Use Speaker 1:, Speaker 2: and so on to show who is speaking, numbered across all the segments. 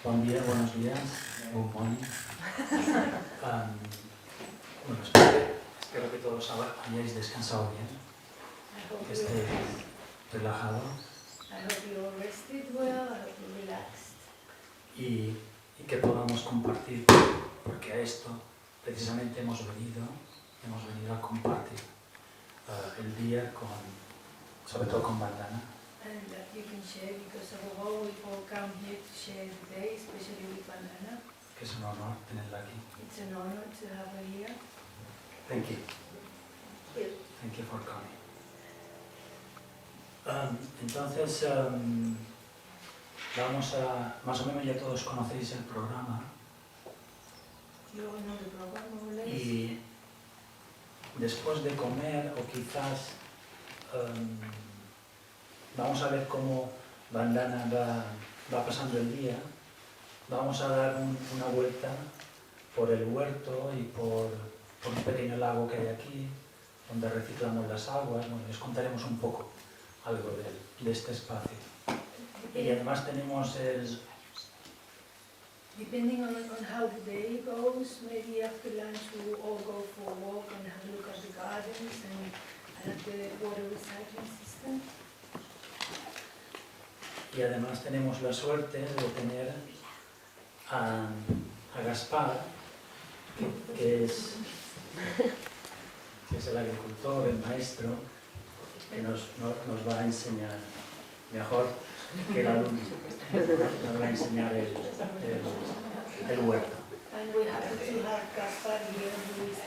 Speaker 1: Buen día, buenos días, good morning. Bueno, espero que todos hayáis descansado bien, que estéis relajados y que podamos compartir, porque a esto precisamente hemos venido a compartir el día sobre todo con Vandana.
Speaker 2: And that you can share, because of all we've all come here to share today, especially with Vandana.
Speaker 1: Que es un honor tenerla aquí.
Speaker 2: It's an honor to have her here.
Speaker 1: Thank you. Thank you for coming. Entonces, vamos a, más o menos ya todos conocéis el programa. Y después de comer, o quizás vamos a ver cómo Vandana va pasando el día. Vamos a dar una vuelta por el huerto y por un pequeño lago que hay aquí, donde reciclamos las aguas. Bueno, les contaremos un poco algo de este espacio. Y además tenemos el...
Speaker 2: Depending on how the day goes, maybe after lunch we'll all go for a walk and have a look at the gardens and at the water recycling system.
Speaker 1: Y además tenemos la suerte de tener a Gaspar, que es el agricultor, el maestro, que nos va a enseñar mejor que el alumno, nos va a enseñar el huerto.
Speaker 2: And we happen to have Gaspar here, who is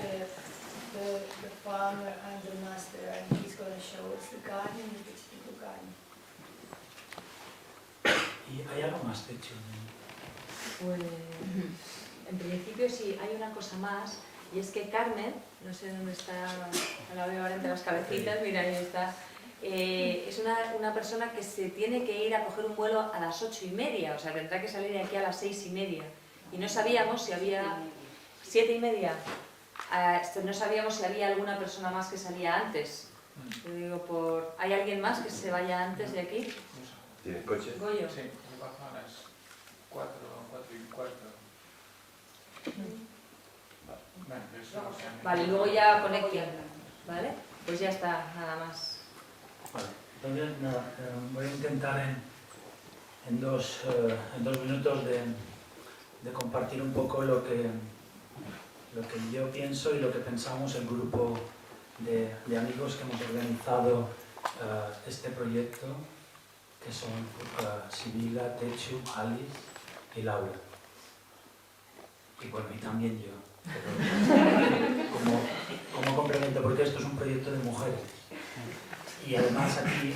Speaker 2: the farmer and the master, and he's going to show us the garden, the vegetable garden.
Speaker 1: ¿Y hay algo más de hecho?
Speaker 3: Pues, en principio sí, hay una cosa más, y es que Carmen, no sé dónde está, la veo ahora entre las cabecitas, mira, ahí está, es una persona que se tiene que ir a coger un vuelo a las 8:30, o sea, tendrá que salir de aquí a las 6:30, y no sabíamos si había 7:30, no sabíamos si había alguna persona más que salía antes. Yo digo, ¿hay alguien más que se vaya antes de aquí?
Speaker 4: ¿Tienes coche?
Speaker 3: Goyo.
Speaker 5: Sí, yo bajo a las 4:15. Bueno, eso, o sea,
Speaker 3: Vale, luego ya conecten, ¿vale? Pues ya está, nada más.
Speaker 1: Vale, entonces nada, voy a intentar en dos minutos de compartir un poco lo que yo pienso y lo que pensamos el grupo de amigos que hemos organizado este proyecto, que son Sibila, Techu, Alice y Laura. Y bueno, y también yo, como complemento, porque esto es un proyecto de mujeres. Y además aquí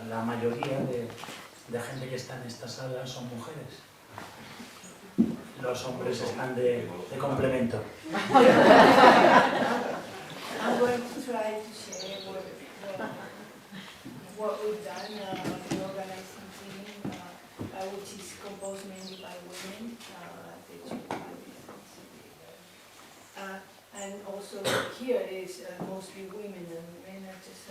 Speaker 1: la mayoría de gente que está en esta sala son mujeres. Los hombres están de complemento.
Speaker 2: I'm going to try to share what we've done, the organizing team, which is composed mainly by women, and also here is mostly women, and men are just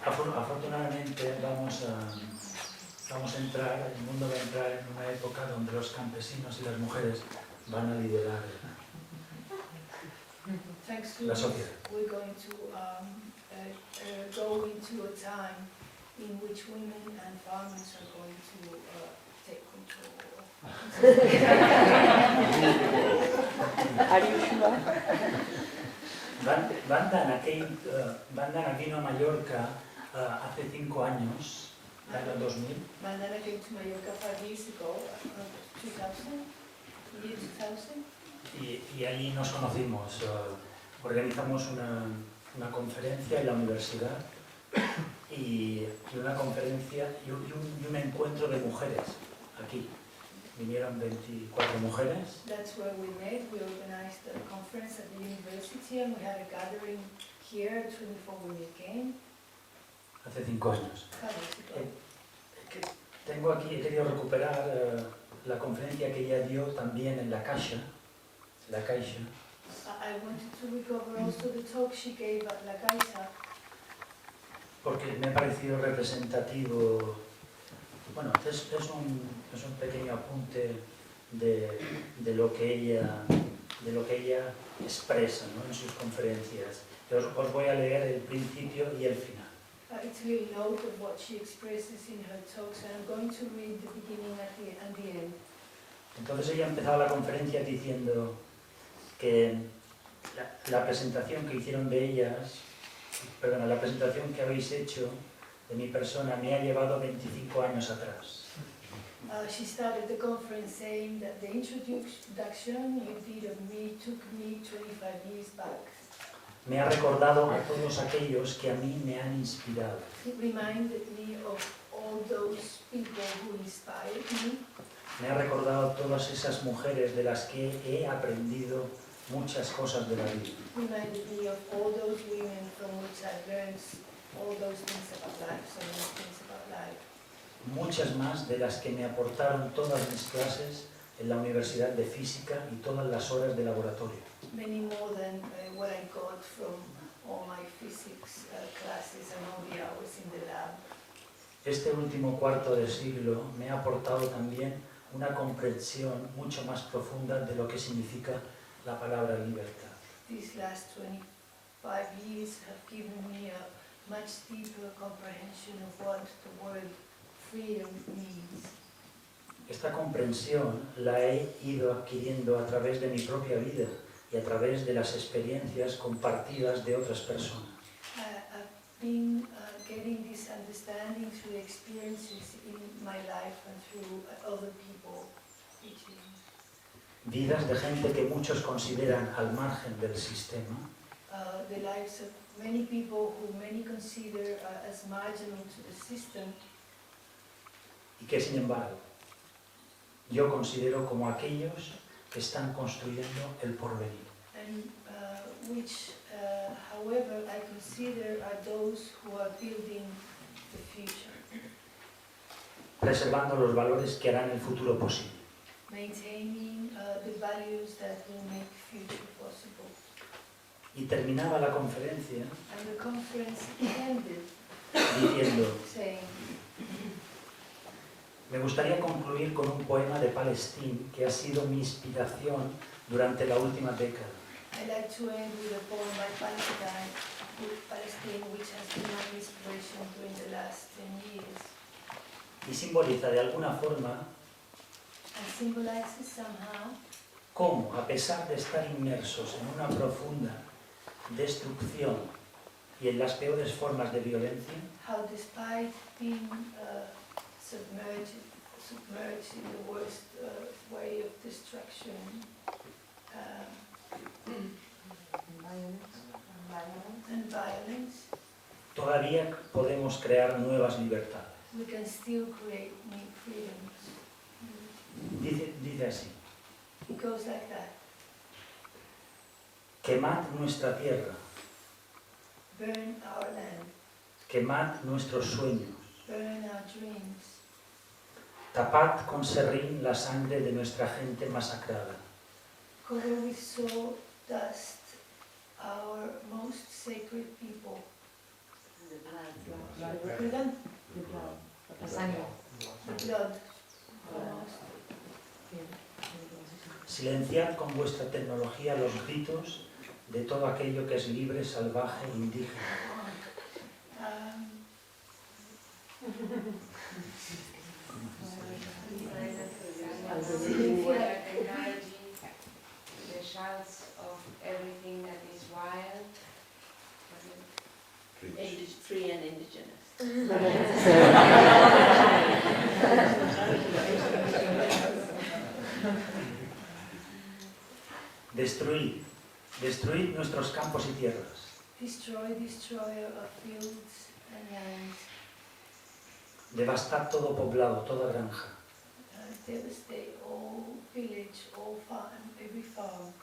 Speaker 1: Afortunadamente vamos a entrar, el mundo va a entrar en una época donde los campesinos y las mujeres van a liderar la sociedad.
Speaker 2: We're going to go into a time in which women and farmers are going to take control.
Speaker 6: Are you sure?
Speaker 1: Vandana vino a Mallorca hace 5 años, en el 2000.
Speaker 2: Vandana came to Mallorca 5 years ago, 2000, year 2000.
Speaker 1: Y allí nos conocimos, organizamos una conferencia en la universidad y una conferencia y un encuentro de mujeres aquí. Vinieron 24 mujeres.
Speaker 2: That's where we met. We organized a conference at the university and we had a gathering here. 24 women came.
Speaker 1: Hace 5 años. Tengo aquí, he querido recuperar la conferencia que ella dio también en la Caixa.
Speaker 2: I wanted to recover also the talk she gave at La Caixa
Speaker 1: porque me ha parecido representativo. Bueno, es un pequeño apunte de lo que ella expresa, ¿no?, en sus conferencias. Os voy a leer el principio y el final.
Speaker 2: It's a little note of what she expresses in her talks, and I'm going to read the beginning and the end.
Speaker 1: Entonces ella empezaba la conferencia diciendo que la presentación que hicieron de ellas, perdona, la presentación que habéis hecho de mi persona me ha llevado 25 años atrás.
Speaker 2: She started the conference saying that the introduction you did of me took me 25 years back.
Speaker 1: Me ha recordado a todos aquellos que a mí me han inspirado.
Speaker 2: It reminded me of all those people who inspired me.
Speaker 1: Me ha recordado a todas esas mujeres de las que he aprendido muchas cosas de la vida.
Speaker 2: Reminded me of all those women from which I learned all those things about life, so many things about life.
Speaker 1: Muchas más de las que me aportaron todas mis clases en la Universidad de Física y todas las horas de laboratorio.
Speaker 2: Many more than what I got from all my physics classes and all the hours in the lab.
Speaker 1: Este último cuarto de siglo me ha aportado también una comprensión mucho más profunda de lo que significa la palabra libertad.
Speaker 2: These last 25 years have given me a much deeper comprehension of what the word freedom means.
Speaker 1: Esta comprensión la he ido adquiriendo a través de mi propia vida y a través de las experiencias compartidas de otras personas.
Speaker 2: I've been getting this understanding through experiences in my life and through other people teaching.
Speaker 1: Vidas de gente que muchos consideran al margen del sistema,
Speaker 2: The lives of many people who many consider as marginal to the system,
Speaker 1: y que sin embargo yo considero como aquellos que están construyendo el porvenir.
Speaker 2: and which, however, I consider are those who are building the future,
Speaker 1: Preservando los valores que harán el futuro posible.
Speaker 2: maintaining the values that will make future possible.
Speaker 1: Y terminaba la conferencia
Speaker 2: And the conference ended
Speaker 1: diciendo:
Speaker 2: saying,
Speaker 1: me gustaría concluir con un poema de Palestine que ha sido mi inspiración durante la última década.
Speaker 2: I like to end with a poem by Palestine, which has been my inspiration during the last 10 years,
Speaker 1: Y simboliza de alguna forma
Speaker 2: and symbolizes somehow
Speaker 1: cómo, a pesar de estar inmersos en una profunda destrucción y en las peores formas de violencia,
Speaker 2: how despite being submerged in the worst way of destruction and violence,
Speaker 1: todavía podemos crear nuevas libertades.
Speaker 2: we can still create new freedoms.
Speaker 1: Dice así:
Speaker 2: It goes like that.
Speaker 1: quemad nuestra tierra,
Speaker 2: Burn our land,
Speaker 1: quemad nuestros sueños,
Speaker 2: burn our dreams,
Speaker 1: tapad con serrín la sangre de nuestra gente masacrada.
Speaker 2: cover with sawdust our most sacred people. Pardon?
Speaker 3: La sangre.
Speaker 2: The blood. Almost.
Speaker 1: Silenciad con vuestra tecnología los gritos de todo aquello que es libre, salvaje e indígena.
Speaker 4: The shouts of everything that is wild.
Speaker 6: Free and indigenous.
Speaker 1: Destruid nuestros campos y tierras.
Speaker 2: Destroy our fields and lands.
Speaker 1: Devastad todo poblado, toda granja.
Speaker 2: Devastate all village, all farm, every farm.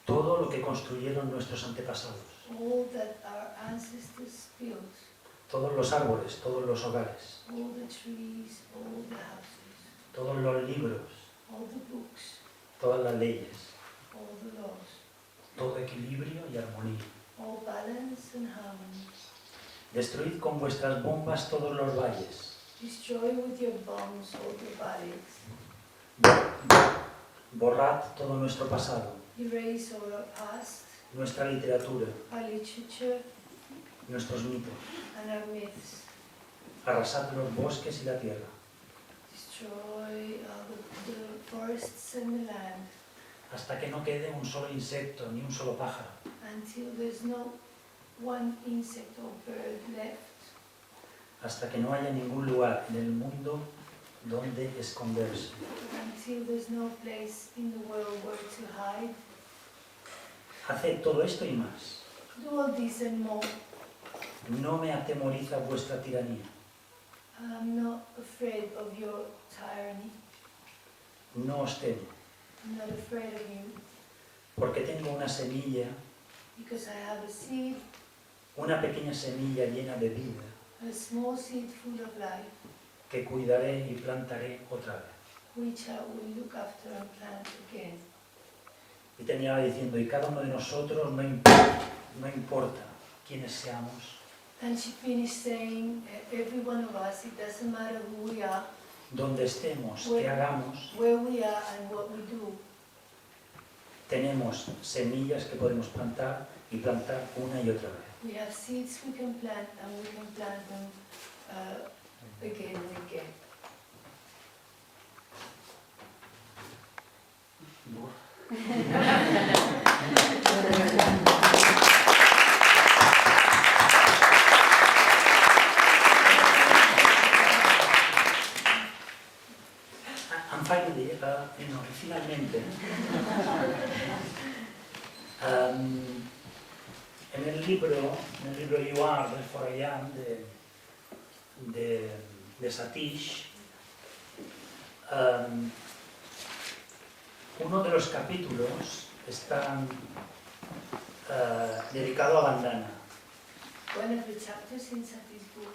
Speaker 1: Todo lo que construyeron nuestros antepasados.
Speaker 2: All that our ancestors built.
Speaker 1: Todos los árboles, todos los hogares.
Speaker 2: All the trees, all the houses.
Speaker 1: Todos los libros,
Speaker 2: All the books,
Speaker 1: todas las leyes.
Speaker 2: all the laws.
Speaker 1: Todo equilibrio y armonía.
Speaker 2: All balance and harmony.
Speaker 1: Destruid con vuestras bombas todos los valles.
Speaker 2: Destroy with your bombs all the valleys.
Speaker 1: Borrad todo nuestro pasado,
Speaker 2: Erase all our past,
Speaker 1: nuestra literatura,
Speaker 2: our literature,
Speaker 1: nuestros mitos.
Speaker 2: and our myths.
Speaker 1: Arrasad los bosques y la tierra,
Speaker 2: Destroy the forests and the land
Speaker 1: hasta que no quede un solo insecto ni un solo pájaro.
Speaker 2: until there's no one insect or bird left.
Speaker 1: Hasta que no haya ningún lugar en el mundo donde esconderse.
Speaker 2: Until there's no place in the world where to hide.
Speaker 1: Haced todo esto y más.
Speaker 2: Do all this and more.
Speaker 1: No me atemoriza vuestra tiranía.
Speaker 2: I'm not afraid of your tyranny.
Speaker 1: No os temo,
Speaker 2: I'm not afraid of you
Speaker 1: porque tengo una semilla,
Speaker 2: because I have a seed,
Speaker 1: una pequeña semilla llena de vida,
Speaker 2: a small seed full of life,
Speaker 1: que cuidaré y plantaré otra vez.
Speaker 2: which I will look after and plant again.
Speaker 1: Y terminaba diciendo, y cada uno de nosotros, no importa quiénes seamos,
Speaker 2: And she finished saying, every one of us, it doesn't matter who we are,
Speaker 1: donde estemos, qué hagamos,
Speaker 2: where we are and what we do.
Speaker 1: tenemos semillas que podemos plantar y plantar una y otra vez.
Speaker 2: We have seeds we can plant and we can plant them again and again.
Speaker 1: And finally, finalmente, en el libro You Are, Therefore I Am, de Satish, uno de los capítulos está dedicado a Vandana.
Speaker 2: One of the chapters in Sati's book,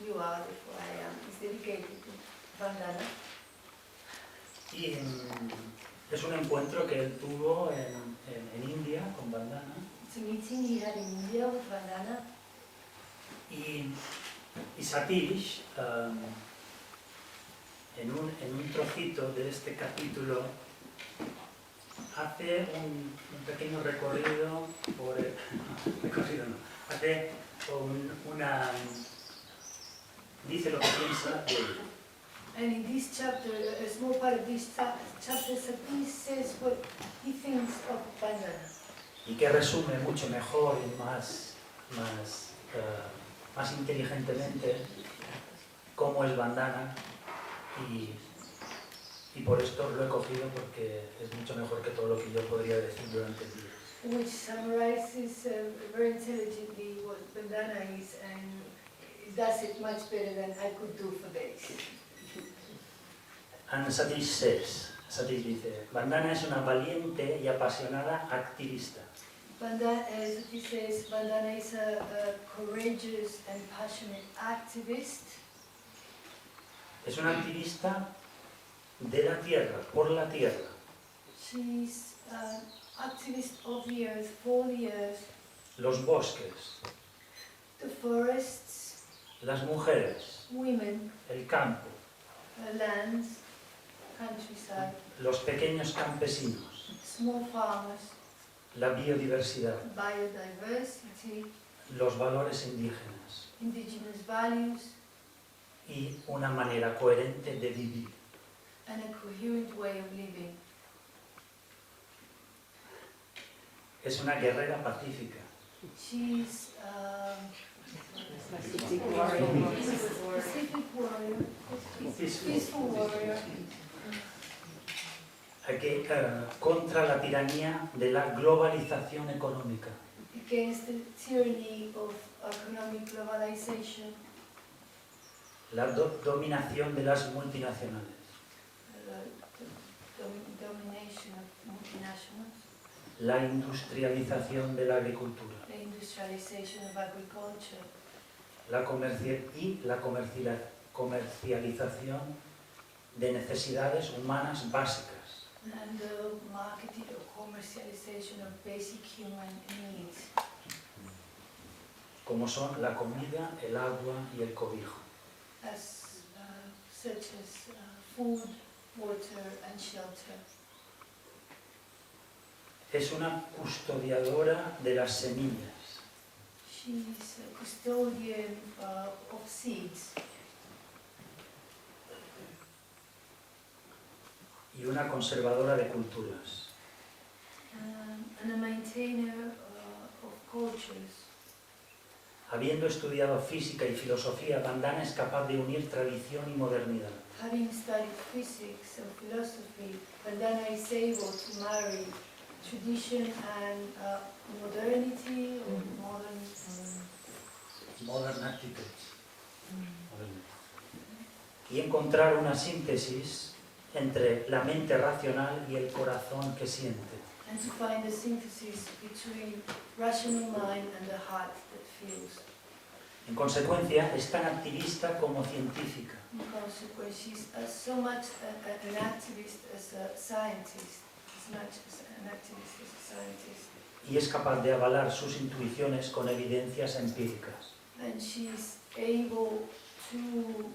Speaker 2: You Are, Therefore I Am, is dedicated to Vandana.
Speaker 1: Y es un encuentro que él tuvo en India con Vandana.
Speaker 2: It's a meeting he had in India with Vandana.
Speaker 1: Y Satish, en un trocito de este capítulo, hace un pequeño recorrido por dice lo que piensa de él.
Speaker 2: And in this chapter, a small part of this chapter, Sati says what he thinks of Vandana.
Speaker 1: Y que resume mucho mejor y más inteligentemente cómo es Vandana, y por esto lo he cogido porque es mucho mejor que todo lo que yo podría decir durante el día.
Speaker 2: Which summarizes very intelligently what Vandana is, and it does it much better than I could do for days.
Speaker 1: And Satish dice, Vandana es una valiente y apasionada activista.
Speaker 2: Sati says, Vandana is a courageous and passionate activist.
Speaker 1: Es una activista de la tierra, por la tierra.
Speaker 2: She's an activist of the earth, for the earth,
Speaker 1: Los bosques,
Speaker 2: the forests,
Speaker 1: las mujeres,
Speaker 2: women,
Speaker 1: el campo,
Speaker 2: lands, countryside,
Speaker 1: los pequeños campesinos,
Speaker 2: small farmers,
Speaker 1: la biodiversidad,
Speaker 2: biodiversity,
Speaker 1: los valores indígenas
Speaker 2: indigenous values,
Speaker 1: y una manera coherente de vivir.
Speaker 2: and a coherent way of living.
Speaker 1: Es una guerrera pacífica.
Speaker 2: She's
Speaker 6: Pacific warrior.
Speaker 2: Pacific warrior,
Speaker 1: Peaceful.
Speaker 2: peaceful warrior,
Speaker 1: Contra la tiranía de la globalización económica.
Speaker 2: against the tyranny of economic globalization,
Speaker 1: La dominación de las multinacionales.
Speaker 2: the domination of multinationals,
Speaker 1: La industrialización de la agricultura.
Speaker 2: the industrialization of agriculture,
Speaker 1: La comercialización de necesidades humanas básicas.
Speaker 2: and the marketing or commercialization of basic human needs.
Speaker 1: como son la comida, el agua y el cobijo.
Speaker 2: Such as food, water and shelter.
Speaker 1: Es una custodiadora de las semillas.
Speaker 2: She's a custodian of seeds.
Speaker 1: Y una conservadora de culturas.
Speaker 2: And a maintainer of cultures.
Speaker 1: Habiendo estudiado física y filosofía, Vandana es capaz de unir tradición y modernidad.
Speaker 2: Having studied physics and philosophy, Vandana is able to marry tradition and modernity or
Speaker 1: Modern attitudes. Y encontrar una síntesis entre la mente racional y el corazón que siente.
Speaker 2: and to find a synthesis between rational mind and the heart that feels.
Speaker 1: En consecuencia, es tan activista como científica.
Speaker 2: In consequence, she's so much an activist as a scientist, as much as an activist as a scientist.
Speaker 1: Y es capaz de avalar sus intuiciones con evidencias empíricas.
Speaker 2: And she's able to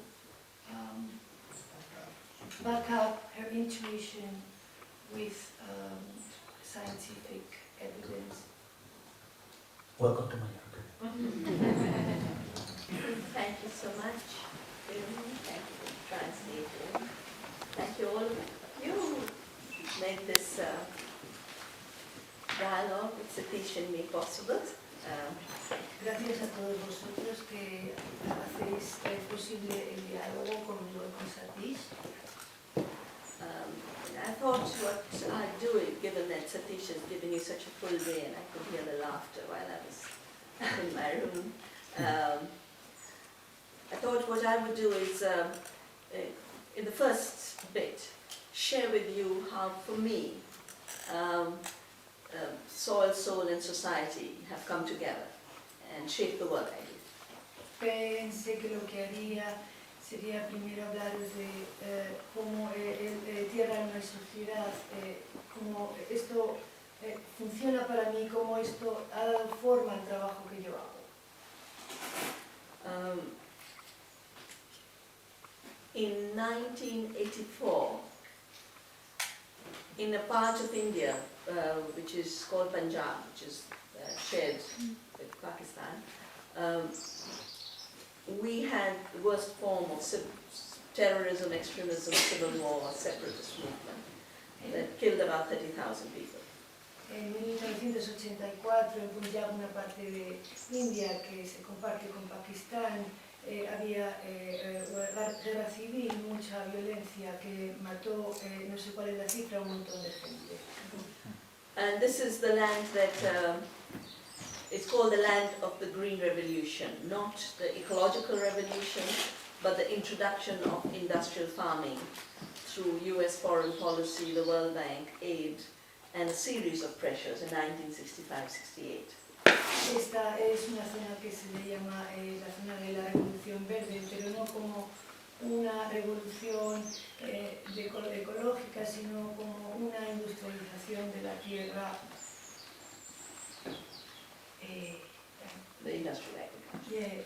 Speaker 2: back up her intuition with scientific evidence.
Speaker 1: Welcome to Mallorca.
Speaker 6: Thank you so much. Thank you for translating. Thank you all. You made this dialogue with Satish and me possible.
Speaker 2: Gracias a todos vosotros que hacéis posible el diálogo conmigo y con Satish.
Speaker 6: I thought what I'd do, given that Satish has given you such a full day and I could hear the laughter while I was in my room, I thought what I would do is, in the first bit, share with you how, for me, soil, soul and society have come together and shaped the work I do.
Speaker 2: Pensé que lo que haría sería primero hablaros de cómo tierra, alma y sociedad, cómo esto funciona para mí, cómo esto ha dado forma al trabajo que yo hago.
Speaker 6: In 1984, in a part of India which is called Punjab, which is shared with Pakistan, we had the worst form of terrorism, extremism, civil war, separatist movement that killed about 30,000 people.
Speaker 2: En 1984, en Punjab, una parte de India que se comparte con Pakistán, había guerra civil, mucha violencia que mató, no sé cuál es la cifra, un montón de gente.
Speaker 6: And this is the land that it's called the land of the Green Revolution, not the ecological revolution, but the introduction of industrial farming through US foreign policy, the World Bank, aid, and a series of pressures in 1965-68.
Speaker 2: Esta es una zona que se le llama la zona de la revolución verde, pero no como una revolución ecológica, sino como una industrialización de la tierra.
Speaker 6: The industrial agriculture.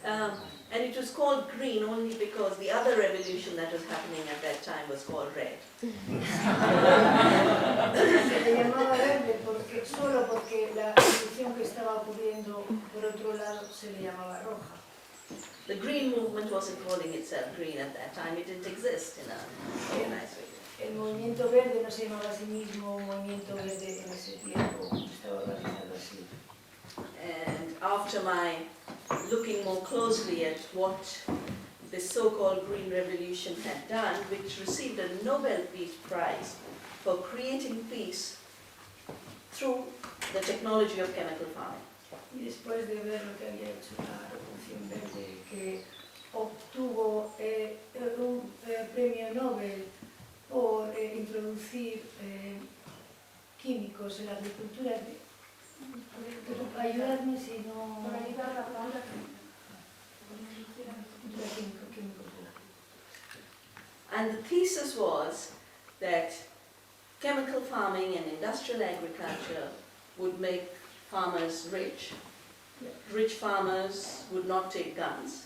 Speaker 6: And it was called green only because the other revolution that was happening at that time was called red.
Speaker 2: Se le llamaba verde solo porque la revolución que estaba ocurriendo por otro lado se le llamaba roja.
Speaker 6: The green movement wasn't calling itself green at that time. It didn't exist in a organized way.
Speaker 2: El movimiento verde no se llamaba a sí mismo un movimiento verde en ese tiempo, estaba organizado así.
Speaker 6: And after my looking more closely at what the so-called Green Revolution had done, which received a Nobel Peace Prize for creating peace through the technology of chemical farming.
Speaker 2: Y después de ver lo que había hecho la Revolución Verde, que obtuvo un premio Nobel por introducir químicos en la agricultura, ayudarme si no...
Speaker 6: And the thesis was that chemical farming and industrial agriculture would make farmers rich rich farmers would not take guns,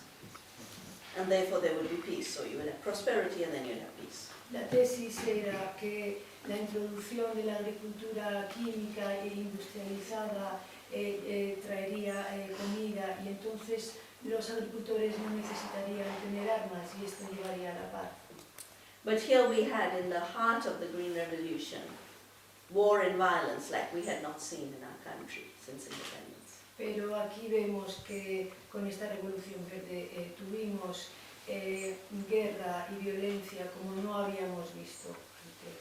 Speaker 6: and therefore there would be peace. So you will have prosperity and then you'll have peace.
Speaker 2: La tesis era que la introducción de la agricultura química e industrializada traería comida y entonces los agricultores no necesitarían tener armas y esto llevaría a la paz.
Speaker 6: But here we had in the heart of the Green Revolution, war and violence like we had not seen in our country since independence.
Speaker 2: Pero aquí vemos que con esta revolución verde tuvimos guerra y violencia como no habíamos visto antes,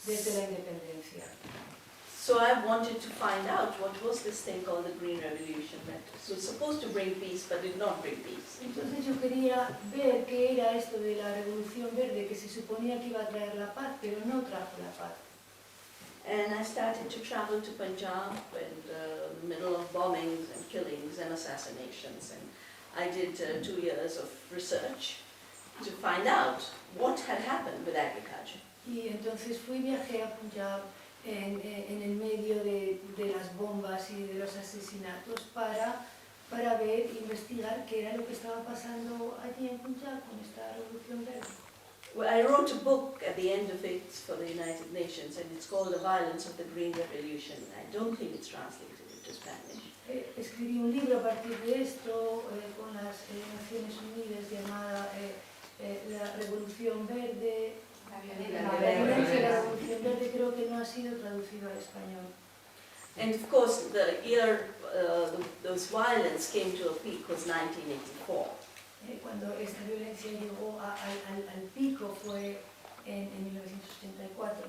Speaker 2: desde la independencia.
Speaker 6: So I wanted to find out what was this thing called the Green Revolution that was supposed to bring peace but did not bring peace.
Speaker 2: Entonces yo quería ver qué era esto de la revolución verde que se suponía que iba a traer la paz, pero no trajo la paz.
Speaker 6: And I started to travel to Punjab in the middle of bombings and killings and assassinations. And I did 2 years of research to find out what had happened with agriculture.
Speaker 2: Y entonces viajé a Punjab en el medio de las bombas y de los asesinatos para ver, investigar qué era lo que estaba pasando allí en Punjab con esta revolución verde.
Speaker 6: Well, I wrote a book at the end of it for the United Nations, and it's called The Violence of the Green Revolution. I don't think it's translated into Spanish.
Speaker 2: Escribí un libro a partir de esto con las Naciones Unidas llamada La Revolución Verde. La violencia de la Revolución Verde creo que no ha sido traducido al español.
Speaker 6: And of course, the year those violence came to a peak was 1984.
Speaker 2: Cuando esta violencia llegó al pico fue en 1984.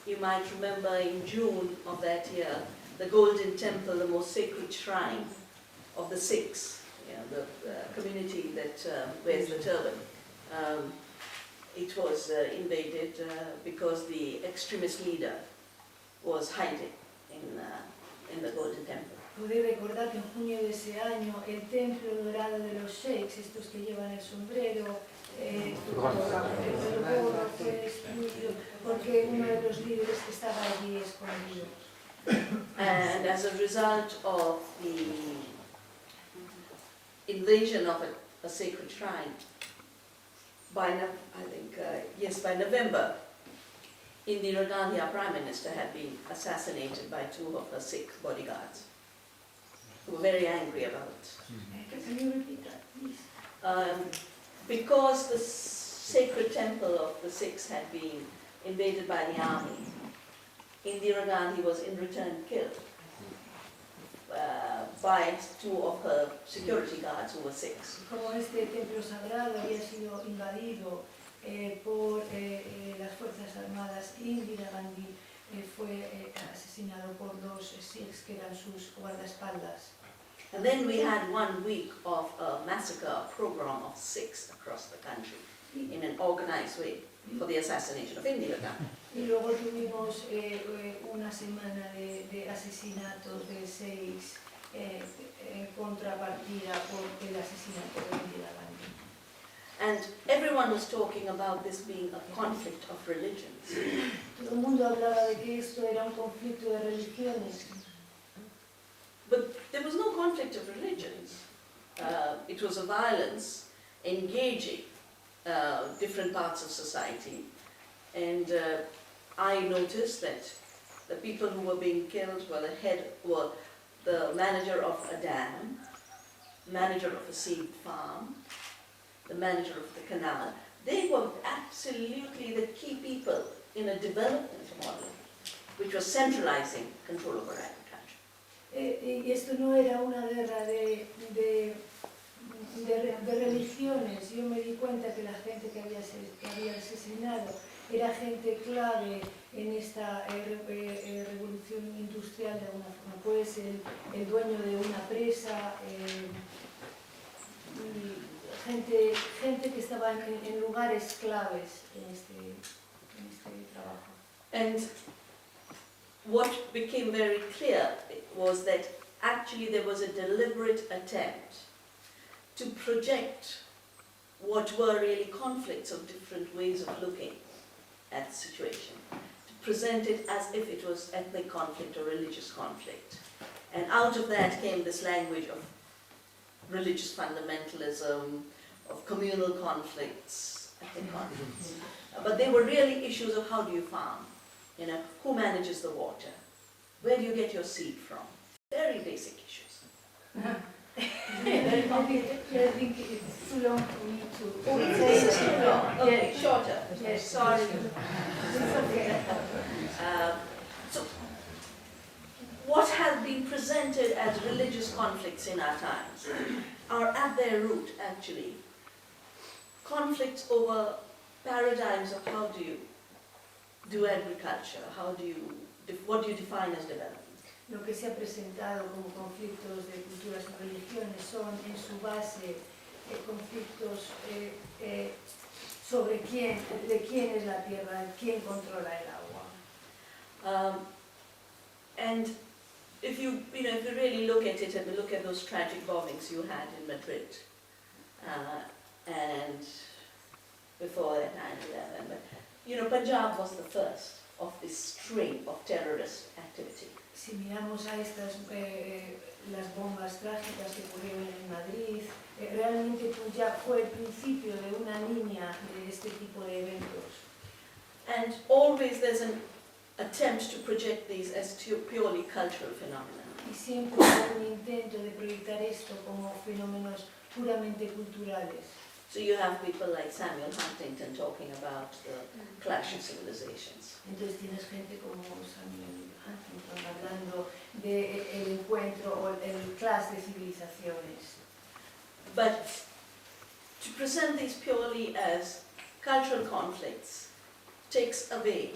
Speaker 6: You might remember in June of that year, the Golden Temple, the most sacred shrine of the Sikhs, the community that wears the turban. It was invaded because the extremist leader was hiding in the Golden Temple.
Speaker 2: Podéis recordar que en junio de ese año el templo dorado de los sheiks, estos que llevan el sombrero, el gorro fue destruido porque uno de los líderes estaba allí escondido.
Speaker 6: And as a result of the invasion of a sacred shrine, by November, Indira Gandhi, our Prime Minister, had been assassinated by 2 of her Sikh bodyguards, who were very angry about it.
Speaker 2: Can you repeat that, please?
Speaker 6: Because the sacred temple of the Sikhs had been invaded by the army, Indira Gandhi was in return killed by 2 of her security guards who were Sikhs.
Speaker 2: Como este templo sagrado había sido invadido por las fuerzas armadas, Indira Gandhi fue asesinado por 2 Sikhs que eran sus guardaespaldas.
Speaker 6: And then we had 1 week of a massacre, a program of Sikhs across the country in an organized way for the assassination of Indira Gandhi.
Speaker 2: Y luego tuvimos una semana de asesinatos de Sikhs en contrapartida por el asesinato de Indira Gandhi.
Speaker 6: And everyone was talking about this being a conflict of religions.
Speaker 2: Todo el mundo hablaba de que esto era un conflicto de religiones.
Speaker 6: But there was no conflict of religions. It was a violence engaging different parts of society. And I noticed that the people who were being killed were the manager of a dam, manager of a seed farm, the manager of the canal. They were absolutely the key people in a development model which was centralizing control over agriculture.
Speaker 2: Y esto no era una guerra de religiones. Yo me di cuenta que la gente que había asesinado era gente clave en esta revolución industrial de alguna forma. Puede ser el dueño de una presa, gente que estaba en lugares claves en este trabajo.
Speaker 6: And what became very clear was that actually there was a deliberate attempt to project what were really conflicts of different ways of looking at the situation, to present it as if it was ethnic conflict or religious conflict. And out of that came this language of religious fundamentalism, of communal conflicts, ethnic conflicts. But they were really issues of how do you farm, you know, who manages the water, where do you get your seed from? Very basic issues.
Speaker 2: Very complicated. I think it's too long for me to
Speaker 6: Oh, this is too long. Okay,
Speaker 2: Yes.
Speaker 6: shorter.
Speaker 2: Yes.
Speaker 6: Sorry.
Speaker 2: It's okay.
Speaker 6: So, what has been presented as religious conflicts in our times are at their root, actually, conflicts over paradigms of how do you do agriculture, what do you define as development.
Speaker 2: Lo que se ha presentado como conflictos de culturas y religiones son en su base conflictos sobre de quién es la tierra, quién controla el agua.
Speaker 6: And if you really look at it and look at those tragic bombings you had in Madrid, and before that 9/11, but Punjab was the first of this string of terrorist activity.
Speaker 2: Si miramos a estas las bombas trágicas que ocurrieron en Madrid, realmente Punjab fue el principio de una línea de este tipo de eventos.
Speaker 6: And always there's an attempt to project these as purely cultural phenomena.
Speaker 2: Y siempre hay un intento de proyectar esto como fenómenos puramente culturales.
Speaker 6: So you have people like Samuel Huntington talking about the clash of civilizations.
Speaker 2: Entonces tienes gente como Samuel Huntington hablando del encuentro o el clash de civilizaciones.
Speaker 6: But to present these purely as cultural conflicts takes away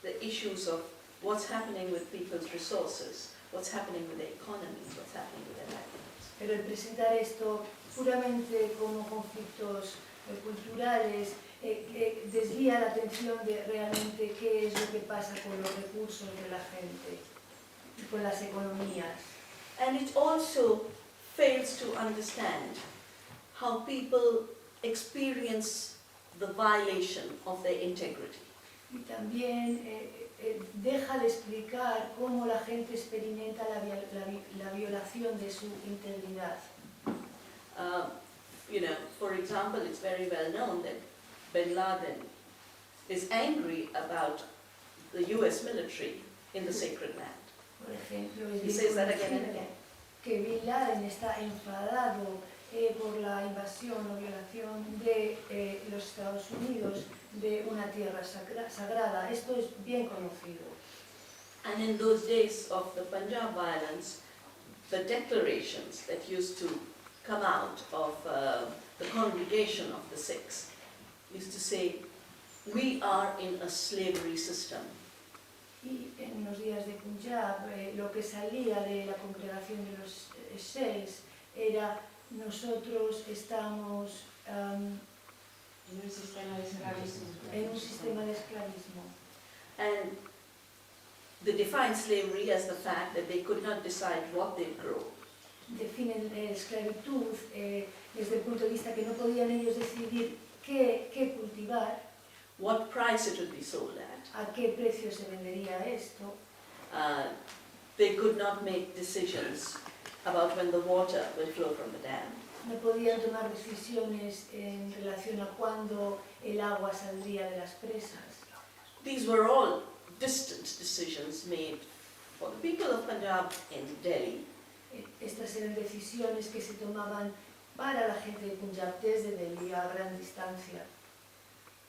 Speaker 6: the issues of what's happening with people's resources, what's happening with their economies, what's happening with their livelihoods.
Speaker 2: Pero el presentar esto puramente como conflictos culturales desvía la atención de realmente qué es lo que pasa con los recursos de la gente y con las economías.
Speaker 6: And it also fails to understand how people experience the violation of their integrity.
Speaker 2: Y también deja de explicar cómo la gente experimenta la violación de su integridad.
Speaker 6: For example, it's very well known that Bin Laden is angry about the US military in the sacred land.
Speaker 2: Por ejemplo,
Speaker 6: He says that again and again.
Speaker 2: que Bin Laden está enfadado por la invasión o violación de los Estados Unidos de una tierra sagrada. Esto es bien conocido.
Speaker 6: And in those days of the Punjab violence, the declarations that used to come out of the congregation of the Sikhs used to say, we are in a slavery system.
Speaker 2: Y en los días de Punjab, lo que salía de la congregación de los Sikhs era nosotros estamos
Speaker 4: En un sistema de esclavismo.
Speaker 2: en un sistema de esclavismo.
Speaker 6: And they defined slavery as the fact that they could not decide what they'd grow.
Speaker 2: Definen esclavitud desde el punto de vista que no podían ellos decidir qué cultivar,
Speaker 6: What price it would be sold at.
Speaker 2: a qué precio se vendería esto.
Speaker 6: They could not make decisions about when the water will flow from the dam.
Speaker 2: No podían tomar decisiones en relación a cuándo el agua saldría de las presas.
Speaker 6: These were all distant decisions made for the people of Punjab in Delhi.
Speaker 2: Estas eran decisiones que se tomaban para la gente de Punjab desde Delhi a gran distancia.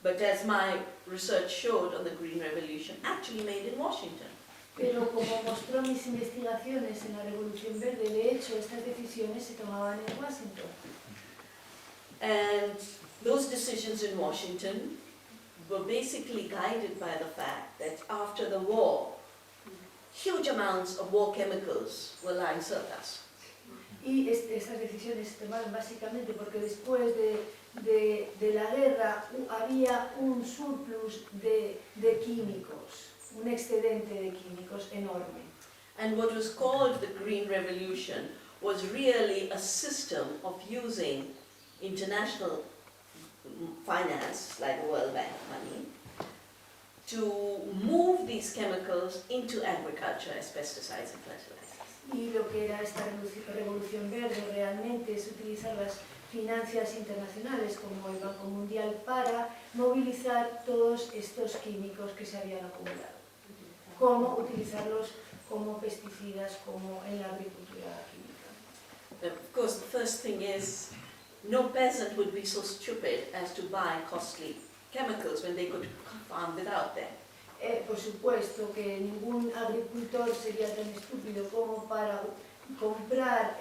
Speaker 6: But as my research showed on the Green Revolution, actually made in Washington.
Speaker 2: Pero como mostró mis investigaciones en la Revolución Verde, de hecho estas decisiones se tomaban en Washington.
Speaker 6: And those decisions in Washington were basically guided by the fact that after the war, huge amounts of war chemicals were lying surplus.
Speaker 2: Y estas decisiones se tomaron básicamente porque después de la guerra había un surplus de químicos, un excedente de químicos enorme.
Speaker 6: And what was called the Green Revolution was really a system of using international finance, like World Bank money, to move these chemicals into agriculture as pesticides and fertilizers.
Speaker 2: Y lo que era esta revolución verde realmente es utilizar las finanzas internacionales como el Banco Mundial para movilizar todos estos químicos que se habían acumulado. Cómo utilizarlos como pesticidas, como en la agricultura química.
Speaker 6: Of course, the first thing is, no peasant would be so stupid as to buy costly chemicals when they could farm without them.
Speaker 2: Por supuesto que ningún agricultor sería tan estúpido como para comprar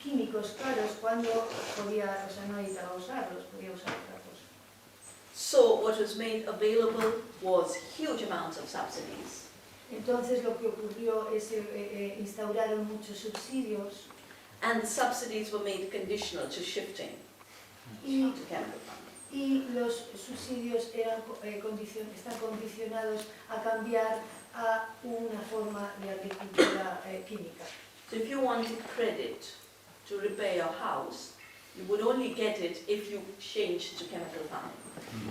Speaker 2: químicos caros cuando podía, o sea, no necesitaba usarlos, podía usar otra cosa.
Speaker 6: So what was made available was huge amounts of subsidies.
Speaker 2: Entonces lo que ocurrió es que instauraron muchos subsidios
Speaker 6: And the subsidies were made conditional to shifting
Speaker 2: y,
Speaker 6: to chemical farming.
Speaker 2: y los subsidios eran, están condicionados a cambiar a una forma de agricultura química.
Speaker 6: So if you wanted credit to repair your house, you would only get it if you changed to chemical farming.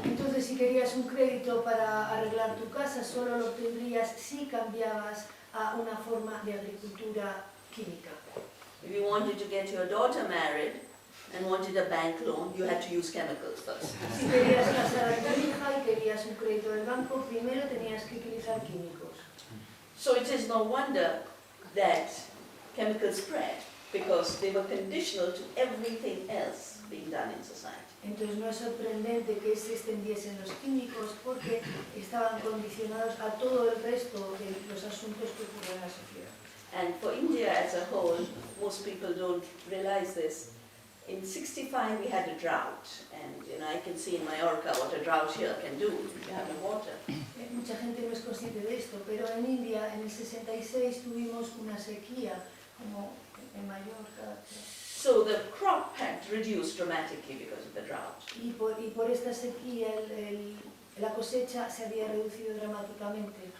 Speaker 2: Entonces, si querías un crédito para arreglar tu casa, solo lo obtendrías si cambiabas a una forma de agricultura química.
Speaker 6: If you wanted to get your daughter married and wanted a bank loan, you had to use chemicals first.
Speaker 2: Si querías casar a tu hija y querías un crédito del banco, primero tenías que utilizar químicos.
Speaker 6: So it is no wonder that chemicals spread, because they were conditional to everything else being done in society.
Speaker 2: Entonces no es sorprendente que se extendiesen los químicos porque estaban condicionados a todo el resto de los asuntos que ocurren en la sociedad.
Speaker 6: And for India as a whole, most people don't realize this. In 65 we had a drought, and I can see in Mallorca what a drought here can do if you have no water.
Speaker 2: Mucha gente no es consciente de esto, pero en India en el 66 tuvimos una sequía, como en Mallorca.
Speaker 6: So the crop had reduced dramatically because of the drought.
Speaker 2: Y por esta sequía la cosecha se había reducido dramáticamente.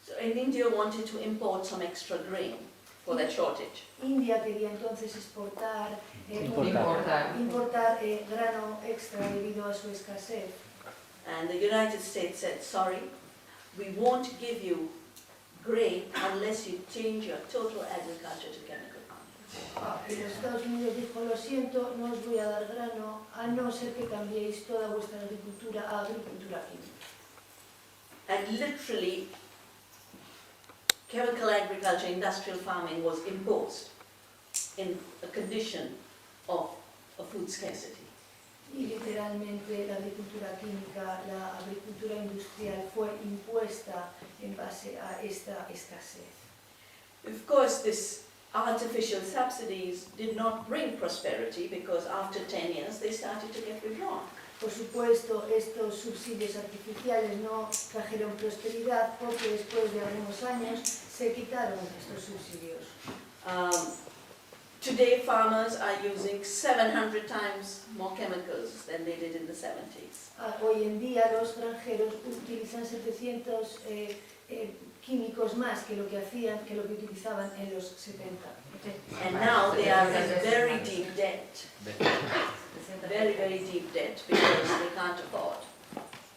Speaker 6: So and India wanted to import some extra grain for that shortage.
Speaker 2: India quería entonces importar grano extra debido a su escasez.
Speaker 6: And the United States said, sorry, we won't give you grain unless you change your total agriculture to chemical farming.
Speaker 2: Y los Estados Unidos dijo, lo siento, no os voy a dar grano, a no ser que cambiéis toda vuestra agricultura a agricultura química.
Speaker 6: And literally, chemical agriculture, industrial farming was imposed in a condition of a food scarcity.
Speaker 2: Y literalmente la agricultura química, la agricultura industrial fue impuesta en base a esta escasez.
Speaker 6: Of course, this artificial subsidies did not bring prosperity because after 10 years they started to get withdrawn.
Speaker 2: Por supuesto, estos subsidios artificiales no trajeron prosperidad porque después de algunos años se quitaron estos subsidios.
Speaker 6: Today farmers are using 700 times more chemicals than they did in the 70s.
Speaker 2: Hoy en día los granjeros utilizan 700 químicos más que lo que utilizaban en los 70.
Speaker 6: And now they are in very deep debt. Very, very deep debt because they can't afford.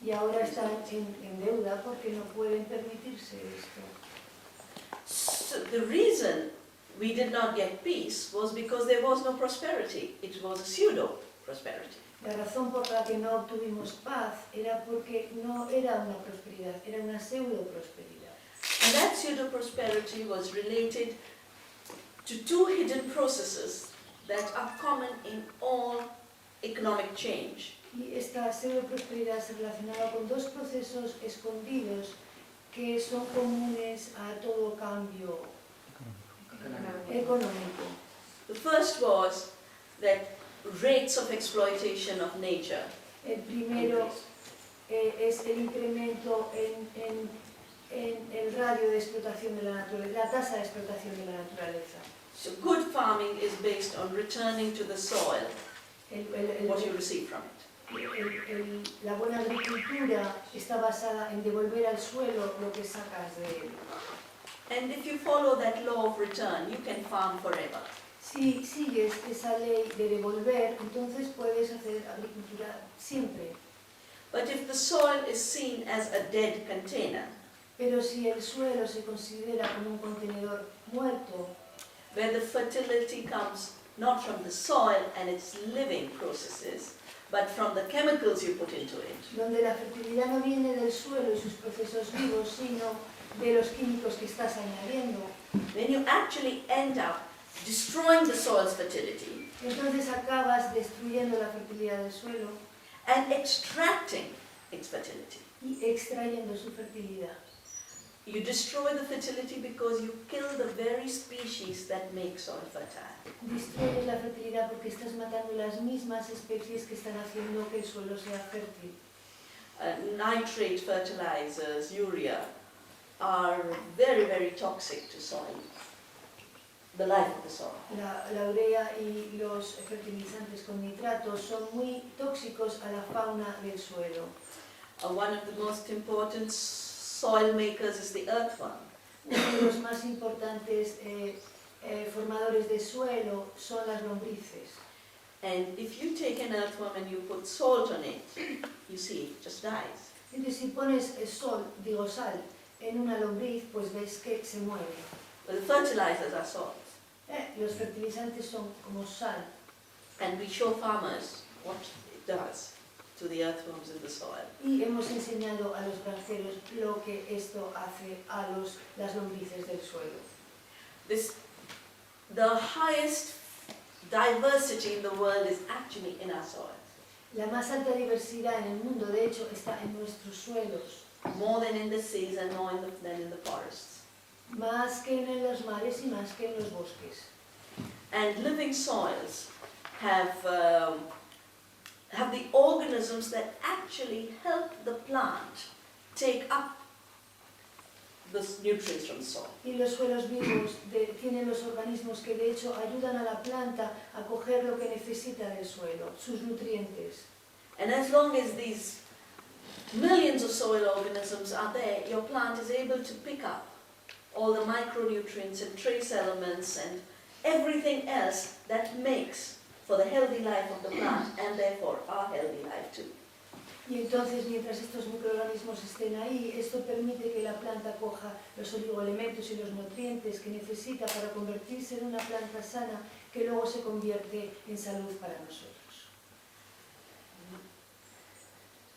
Speaker 2: Y ahora están en deuda porque no pueden permitirse esto.
Speaker 6: So the reason we did not get peace was because there was no prosperity. It was a pseudo-prosperity.
Speaker 2: La razón por la que no obtuvimos paz era porque no era una prosperidad, era una pseudo-prosperidad.
Speaker 6: And that pseudo-prosperity was related to two hidden processes that are common in all economic change.
Speaker 2: Y esta pseudo-prosperidad se relacionaba con dos procesos escondidos que son comunes a todo cambio económico.
Speaker 6: The first was that rates of exploitation of nature.
Speaker 2: El primero es el incremento en el radio de explotación de la naturaleza, la tasa de explotación de la naturaleza.
Speaker 6: So good farming is based on returning to the soil what you receive from it.
Speaker 2: La buena agricultura está basada en devolver al suelo lo que sacas de él.
Speaker 6: And if you follow that law of return, you can farm forever.
Speaker 2: Si sigues esa ley de devolver, entonces puedes hacer agricultura siempre.
Speaker 6: But if the soil is seen as a dead container,
Speaker 2: Pero si el suelo se considera como un contenedor muerto,
Speaker 6: where the fertility comes not from the soil and its living processes, but from the chemicals you put into it,
Speaker 2: donde la fertilidad no viene del suelo y sus procesos vivos, sino de los químicos que estás añadiendo,
Speaker 6: then you actually end up destroying the soil's fertility
Speaker 2: entonces acabas destruyendo la fertilidad del suelo
Speaker 6: and extracting its fertility.
Speaker 2: y extrayendo su fertilidad.
Speaker 6: You destroy the fertility because you kill the very species that make soil fertile.
Speaker 2: Destruyes la fertilidad porque estás matando las mismas especies que están haciendo que el suelo sea fértil.
Speaker 6: Nitrate fertilizers, urea, are very, very toxic to soil, the life of the soil.
Speaker 2: La urea y los fertilizantes con nitratos son muy tóxicos a la fauna del suelo.
Speaker 6: One of the most important soil makers is the earthworm.
Speaker 2: Uno de los más importantes formadores de suelo son las lombrices.
Speaker 6: And if you take an earthworm and you put salt on it, you see it just dies.
Speaker 2: Entonces si pones sal en una lombriz, pues ves que se muere.
Speaker 6: But the fertilizers are salt.
Speaker 2: Los fertilizantes son como sal.
Speaker 6: And we show farmers what it does to the earthworms in the soil.
Speaker 2: Y hemos enseñado a los granjeros lo que esto hace a las lombrices del suelo.
Speaker 6: The highest diversity in the world is actually in our soil.
Speaker 2: La más alta diversidad en el mundo, de hecho, está en nuestros suelos.
Speaker 6: More than in the seas and more than in the forests.
Speaker 2: Más que en los mares y más que en los bosques.
Speaker 6: And living soils have the organisms that actually help the plant take up the nutrients from the soil.
Speaker 2: Y los suelos vivos tienen los organismos que de hecho ayudan a la planta a coger lo que necesita del suelo, sus nutrientes.
Speaker 6: And as long as these millions of soil organisms are there, your plant is able to pick up all the micronutrients and trace elements and everything else that makes for the healthy life of the plant and therefore our healthy life too.
Speaker 2: Y entonces, mientras estos microorganismos estén ahí, esto permite que la planta coja los oligoelementos y los nutrientes que necesita para convertirse en una planta sana que luego se convierte en salud para nosotros.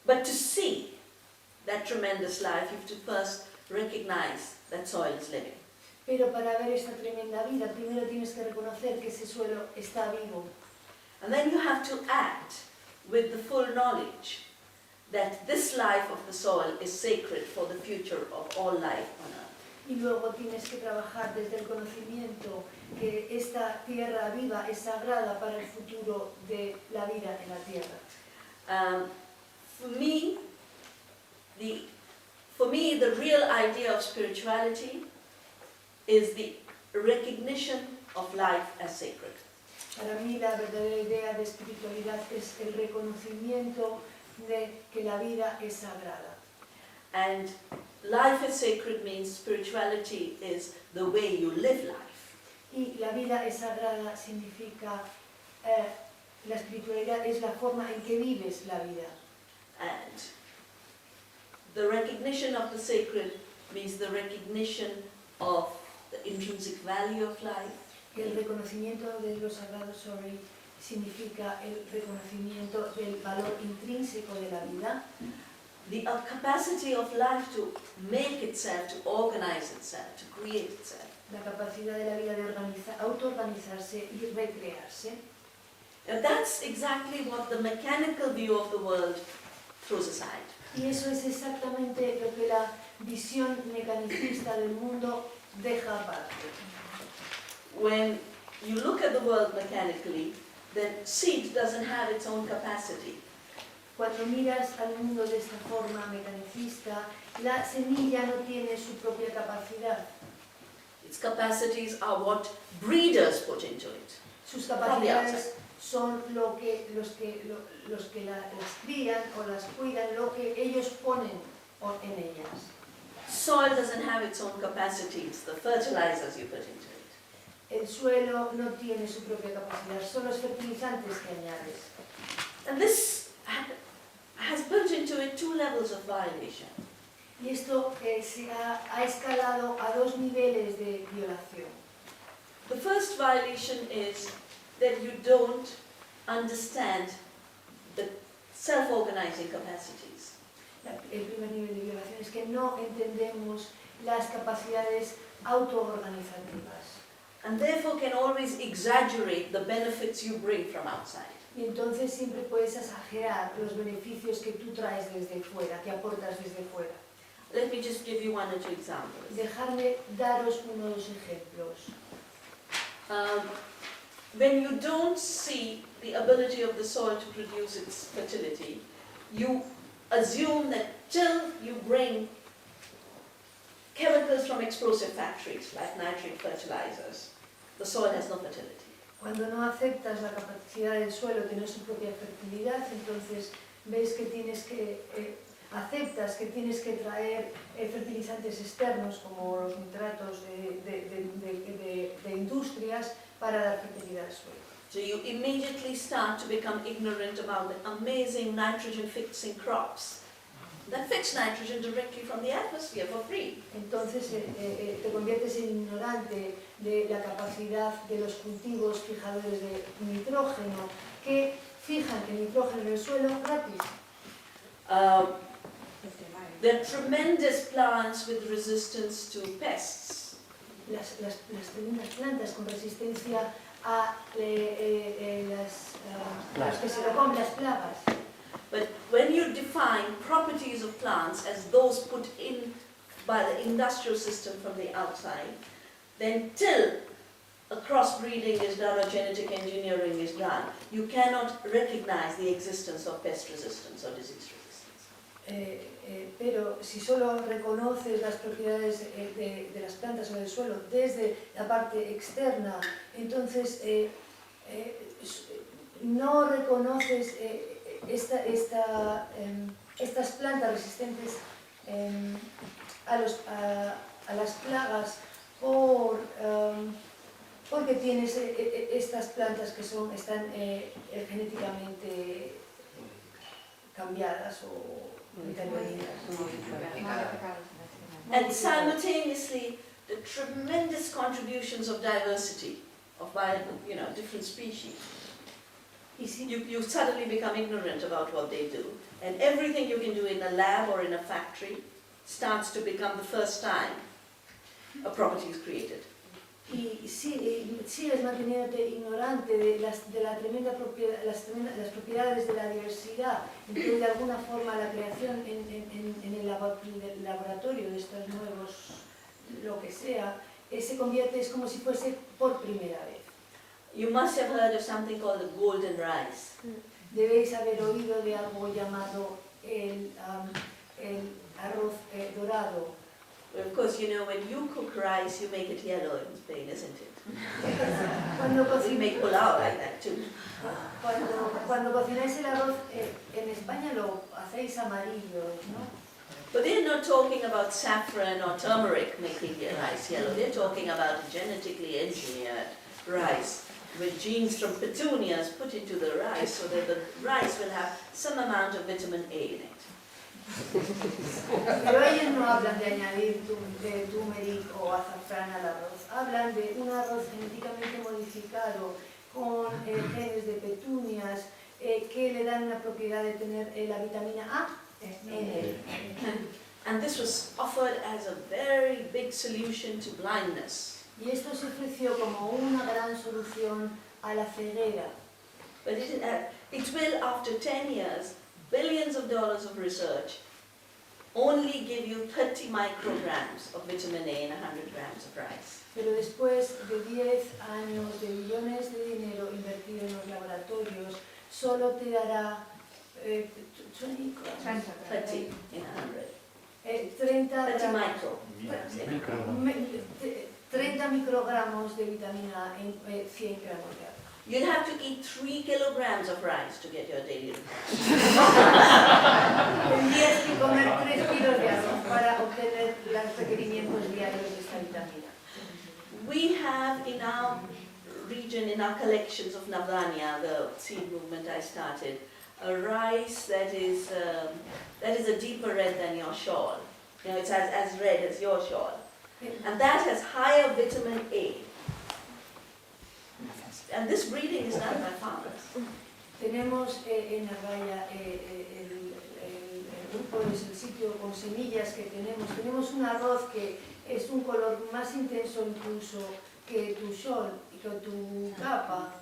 Speaker 6: But to see that tremendous life, you have to first recognize that soil is living.
Speaker 2: Pero para ver esta tremenda vida, primero tienes que reconocer que ese suelo está vivo.
Speaker 6: And then you have to act with the full knowledge that this life of the soil is sacred for the future of all life on earth.
Speaker 2: Y luego tienes que trabajar desde el conocimiento que esta tierra viva es sagrada para el futuro de la vida en la tierra.
Speaker 6: For me, the real idea of spirituality is the recognition of life as sacred.
Speaker 2: Para mí la verdadera idea de espiritualidad es el reconocimiento de que la vida es sagrada.
Speaker 6: And life as sacred means spirituality is the way you live life.
Speaker 2: Y la vida es sagrada significa, la espiritualidad es la forma en que vives la vida.
Speaker 6: And the recognition of the sacred means the recognition of the intrinsic value of life.
Speaker 2: Y el reconocimiento de lo sagrado significa el reconocimiento del valor intrínseco de la vida.
Speaker 6: The capacity of life to make itself, to organize itself, to create itself.
Speaker 2: La capacidad de la vida de autoorganizarse y recrearse.
Speaker 6: And that's exactly what the mechanical view of the world throws aside.
Speaker 2: Y eso es exactamente lo que la visión mecanicista del mundo deja aparte.
Speaker 6: When you look at the world mechanically, then seed doesn't have its own capacity.
Speaker 2: Cuando miras al mundo de esta forma mecanicista, la semilla no tiene su propia capacidad.
Speaker 6: Its capacities are what breeders put into it.
Speaker 2: Sus capacidades son los que las crían o las cuidan, lo que ellos ponen en ellas.
Speaker 6: Soil doesn't have its own capacities, the fertilizers you put into it.
Speaker 2: El suelo no tiene su propia capacidad, son los fertilizantes que añades.
Speaker 6: And this has built into it two levels of violation.
Speaker 2: Y esto se ha escalado a 2 niveles de violación.
Speaker 6: The first violation is that you don't understand the self-organizing capacities.
Speaker 2: El primer nivel de violación es que no entendemos las capacidades autoorganizativas.
Speaker 6: And therefore can always exaggerate the benefits you bring from outside.
Speaker 2: Y entonces siempre puedes exagerar los beneficios que tú traes desde fuera, que aportas desde fuera.
Speaker 6: Let me just give you one or two examples.
Speaker 2: Dejadme daros unos ejemplos.
Speaker 6: When you don't see the ability of the soil to produce its fertility, you assume that till you bring chemicals from explosive factories like nitric fertilizers, the soil has no fertility.
Speaker 2: Cuando no aceptas la capacidad del suelo de tener su propia fertilidad, entonces ves que aceptas que tienes que traer fertilizantes externos como los nitratos de industrias para dar fertilidad al suelo.
Speaker 6: So you immediately start to become ignorant about the amazing nitrogen-fixing crops that fix nitrogen directly from the atmosphere for free.
Speaker 2: Entonces te conviertes en ignorante de la capacidad de los cultivos fijadores de nitrógeno que fijan el nitrógeno en el suelo gratis.
Speaker 6: There are tremendous plants with resistance to pests.
Speaker 2: Las tremendas plantas con resistencia a las que se lo comen, las plagas.
Speaker 6: But when you define properties of plants as those put in by the industrial system from the outside, then till a crossbreeding is done or genetic engineering is done, you cannot recognize the existence of pest resistance or disease resistance.
Speaker 2: Pero si solo reconoces las propiedades de las plantas o del suelo desde la parte externa, entonces no reconoces estas plantas resistentes a las plagas porque tienes estas plantas que están genéticamente cambiadas o
Speaker 6: And simultaneously, the tremendous contributions of diversity of different species. You suddenly become ignorant about what they do, and everything you can do in a lab or in a factory starts to become the first time a property is created.
Speaker 2: Y sigues manteniéndote ignorante de las propiedades de la diversidad. Entonces, de alguna forma, la creación en el laboratorio de estos nuevos, lo que sea, se convierte, es como si fuese por primera vez.
Speaker 6: You must have heard of something called the golden rice.
Speaker 2: Debéis haber oído de algo llamado el arroz dorado.
Speaker 6: Well, of course, you know, when you cook rice, you make it yellow in Spain, isn't it? We make pulao like that too.
Speaker 2: Cuando cocináis el arroz en España lo hacéis amarillo, ¿no?
Speaker 6: But they're not talking about saffron or turmeric making your rice yellow. They're talking about genetically engineered rice with genes from petunias put into the rice so that the rice will have some amount of vitamin A in it.
Speaker 2: Pero ellos no hablan de añadir turmeric o azafrán al arroz, hablan de un arroz genéticamente modificado con genes de petunias que le dan la propiedad de tener la vitamina A en él.
Speaker 6: And this was offered as a very big solution to blindness.
Speaker 2: Y esto se ofreció como una gran solución a la ceguera.
Speaker 6: But it will, after 10 years, billions of dollars of research, only give you 30 micrograms of vitamin A in 100 grams of rice.
Speaker 2: Pero después de 10 años de billones de dinero invertido en los laboratorios, solo te dará
Speaker 6: 30 in 100.
Speaker 2: 30 microgramos de vitamina A en 100 gramos de agua.
Speaker 6: You'll have to eat 3 kilograms of rice to get your daily requirements.
Speaker 2: Tendrías que comer 3 kilos de arroz para obtener los requerimientos diarios de esta vitamina.
Speaker 6: We have in our region, in our collections of Navanya, the seed movement I started, a rice that is a deeper red than your shawl. You know, it's as red as your shawl. And that has higher vitamin A. And this breeding is done by farmers.
Speaker 2: Tenemos en Arraya el grupo, es el sitio con semillas que tenemos. Tenemos un arroz que es un color más intenso incluso que tu sol y que tu capa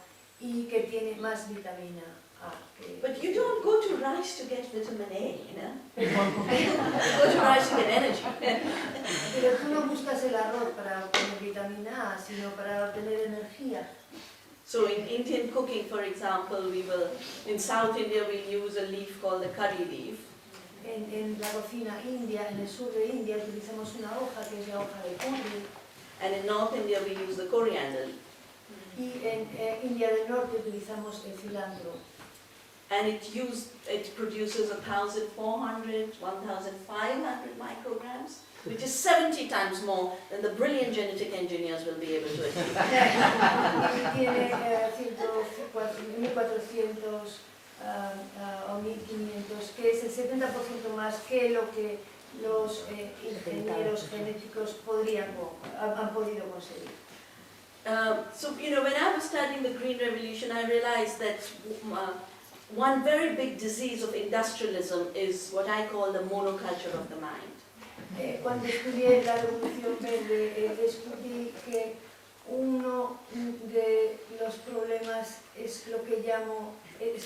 Speaker 2: y que tiene más vitamina A.
Speaker 6: But you don't go to rice to get vitamin A, you know? You go to rice to get energy.
Speaker 2: Pero tú no buscas el arroz para obtener vitamina A, sino para obtener energía.
Speaker 6: So in Indian cooking, for example, in South India we use a leaf called the curry leaf.
Speaker 2: En la cocina india, en el sur de India, utilizamos una hoja que es la hoja de curry.
Speaker 6: And in North India we use the coriander leaf.
Speaker 2: Y en India del Norte utilizamos el cilantro.
Speaker 6: And it produces 1,400, 1,500 micrograms, which is 70 times more than the brilliant genetic engineers will be able to achieve.
Speaker 2: Tiene 1.400 o 1.500, que es el 70% más que lo que los ingenieros genéticos han podido conseguir.
Speaker 6: So, you know, when I was studying the Green Revolution, I realized that one very big disease of industrialism is what I call the monoculture of the mind.
Speaker 2: Cuando estudié la Revolución Verde, descubrí que uno de los problemas es lo que llamo,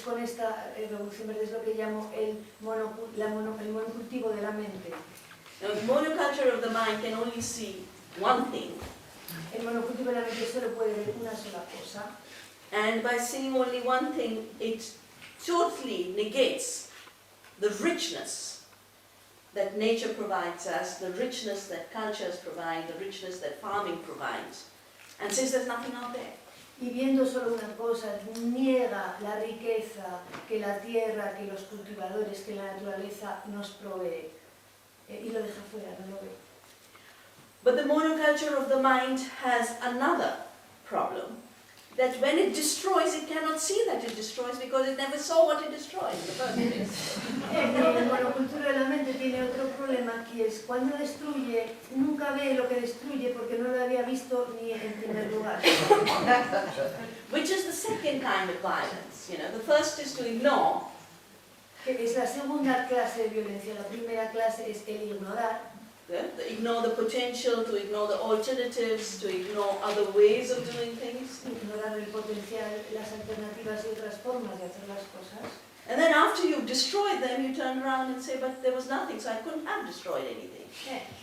Speaker 2: con esta Revolución Verde, es lo que llamo el monocultivo de la mente.
Speaker 6: Now, the monoculture of the mind can only see one thing.
Speaker 2: El monocultivo de la mente solo puede ver una sola cosa.
Speaker 6: And by seeing only one thing, it totally negates the richness that nature provides us, the richness that cultures provide, the richness that farming provides, and says there's nothing out there.
Speaker 2: Y viendo solo una cosa, niega la riqueza que la tierra, que los cultivadores, que la naturaleza nos provee. Y lo deja fuera, no lo ve.
Speaker 6: But the monoculture of the mind has another problem. That when it destroys, it cannot see that it destroys because it never saw what it destroyed in the first place.
Speaker 2: La monocultura de la mente tiene otro problema, que es cuando destruye, nunca ve lo que destruye porque no lo había visto ni en primer lugar.
Speaker 6: Which is the second kind of violence. You know, the first is to ignore.
Speaker 2: Que es la segunda clase de violencia. La primera clase es el ignorar.
Speaker 6: Ignore the potential, to ignore the alternatives, to ignore other ways of doing things.
Speaker 2: Ignorar el potencial, las alternativas y otras formas de hacer las cosas.
Speaker 6: And then after you've destroyed them, you turn around and say, but there was nothing, so I couldn't have destroyed anything.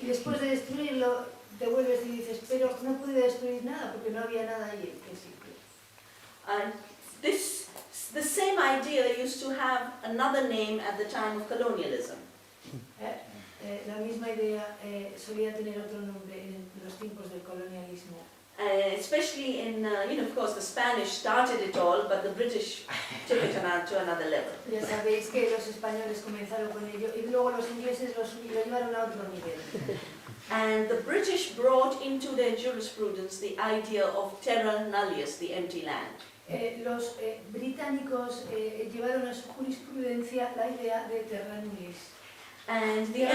Speaker 2: Y después de destruirlo, te vuelves y dices, pero no pude destruir nada porque no había nada ahí en principio.
Speaker 6: And the same idea used to have another name at the time of colonialism.
Speaker 2: La misma idea solía tener otro nombre en los tiempos del colonialismo.
Speaker 6: Especially in, you know, of course, the Spanish started it all, but the British took it to another level.
Speaker 2: Ya sabéis que los españoles comenzaron con ello y luego los ingleses lo llevaron a otro nivel.
Speaker 6: And the British brought into their jurisprudence the idea of terra nullius, the empty land.
Speaker 2: Los británicos llevaron a su jurisprudencia la idea de terra nullius.
Speaker 6: And the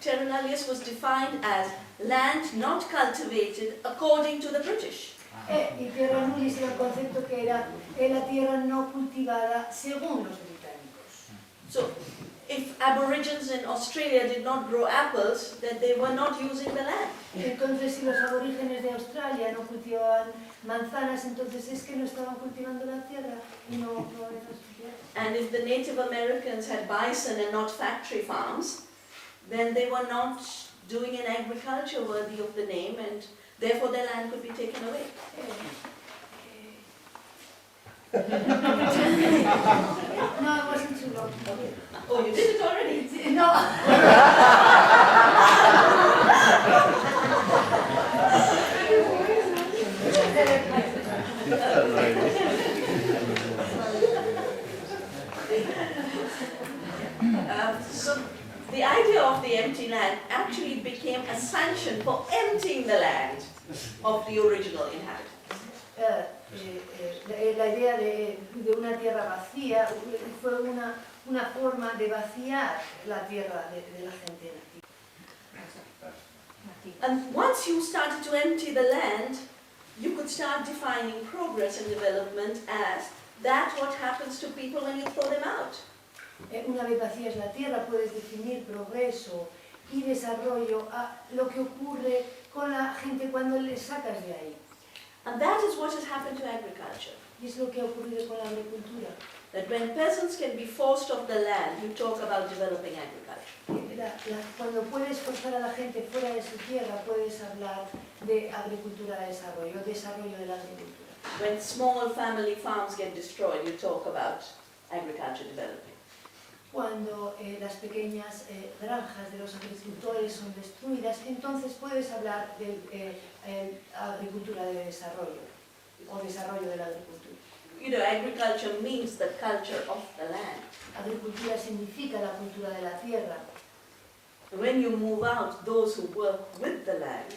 Speaker 6: terra nullius was defined as land not cultivated according to the British.
Speaker 2: Y terra nullius era el concepto que era la tierra no cultivada según los británicos.
Speaker 6: So, if Aborigines in Australia did not grow apples, then they were not using the land.
Speaker 2: Entonces, si los aborígenes de Australia no cultivaban manzanas, entonces es que no estaban cultivando la tierra, no era su tierra.
Speaker 6: And if the Native Americans had bison and not factory farms, then they were not doing an agriculture worthy of the name, and therefore their land could be taken away.
Speaker 2: No, it wasn't too long.
Speaker 6: Oh, you did it already?
Speaker 2: No.
Speaker 6: So the idea of the empty land actually became a sanction for emptying the land of the original inhabitants.
Speaker 2: La idea de una tierra vacía fue una forma de vaciar la tierra de la gente nativa.
Speaker 6: And once you started to empty the land, you could start defining progress and development as that's what happens to people when you throw them out.
Speaker 2: Una vez vacías la tierra puedes definir progreso y desarrollo a lo que ocurre con la gente cuando les sacas de ahí.
Speaker 6: And that is what has happened to agriculture.
Speaker 2: Y es lo que ha ocurrido con la agricultura.
Speaker 6: That when peasants can be forced off the land, you talk about developing agriculture.
Speaker 2: Cuando puedes forzar a la gente fuera de su tierra, puedes hablar de agricultura de desarrollo de la agricultura.
Speaker 6: When small family farms get destroyed, you talk about agriculture developing.
Speaker 2: Cuando las pequeñas granjas de los agricultores son destruidas, entonces puedes hablar de agricultura de desarrollo o desarrollo de la agricultura.
Speaker 6: You know, agriculture means the culture of the land.
Speaker 2: Agricultura significa la cultura de la tierra.
Speaker 6: When you move out those who work with the land,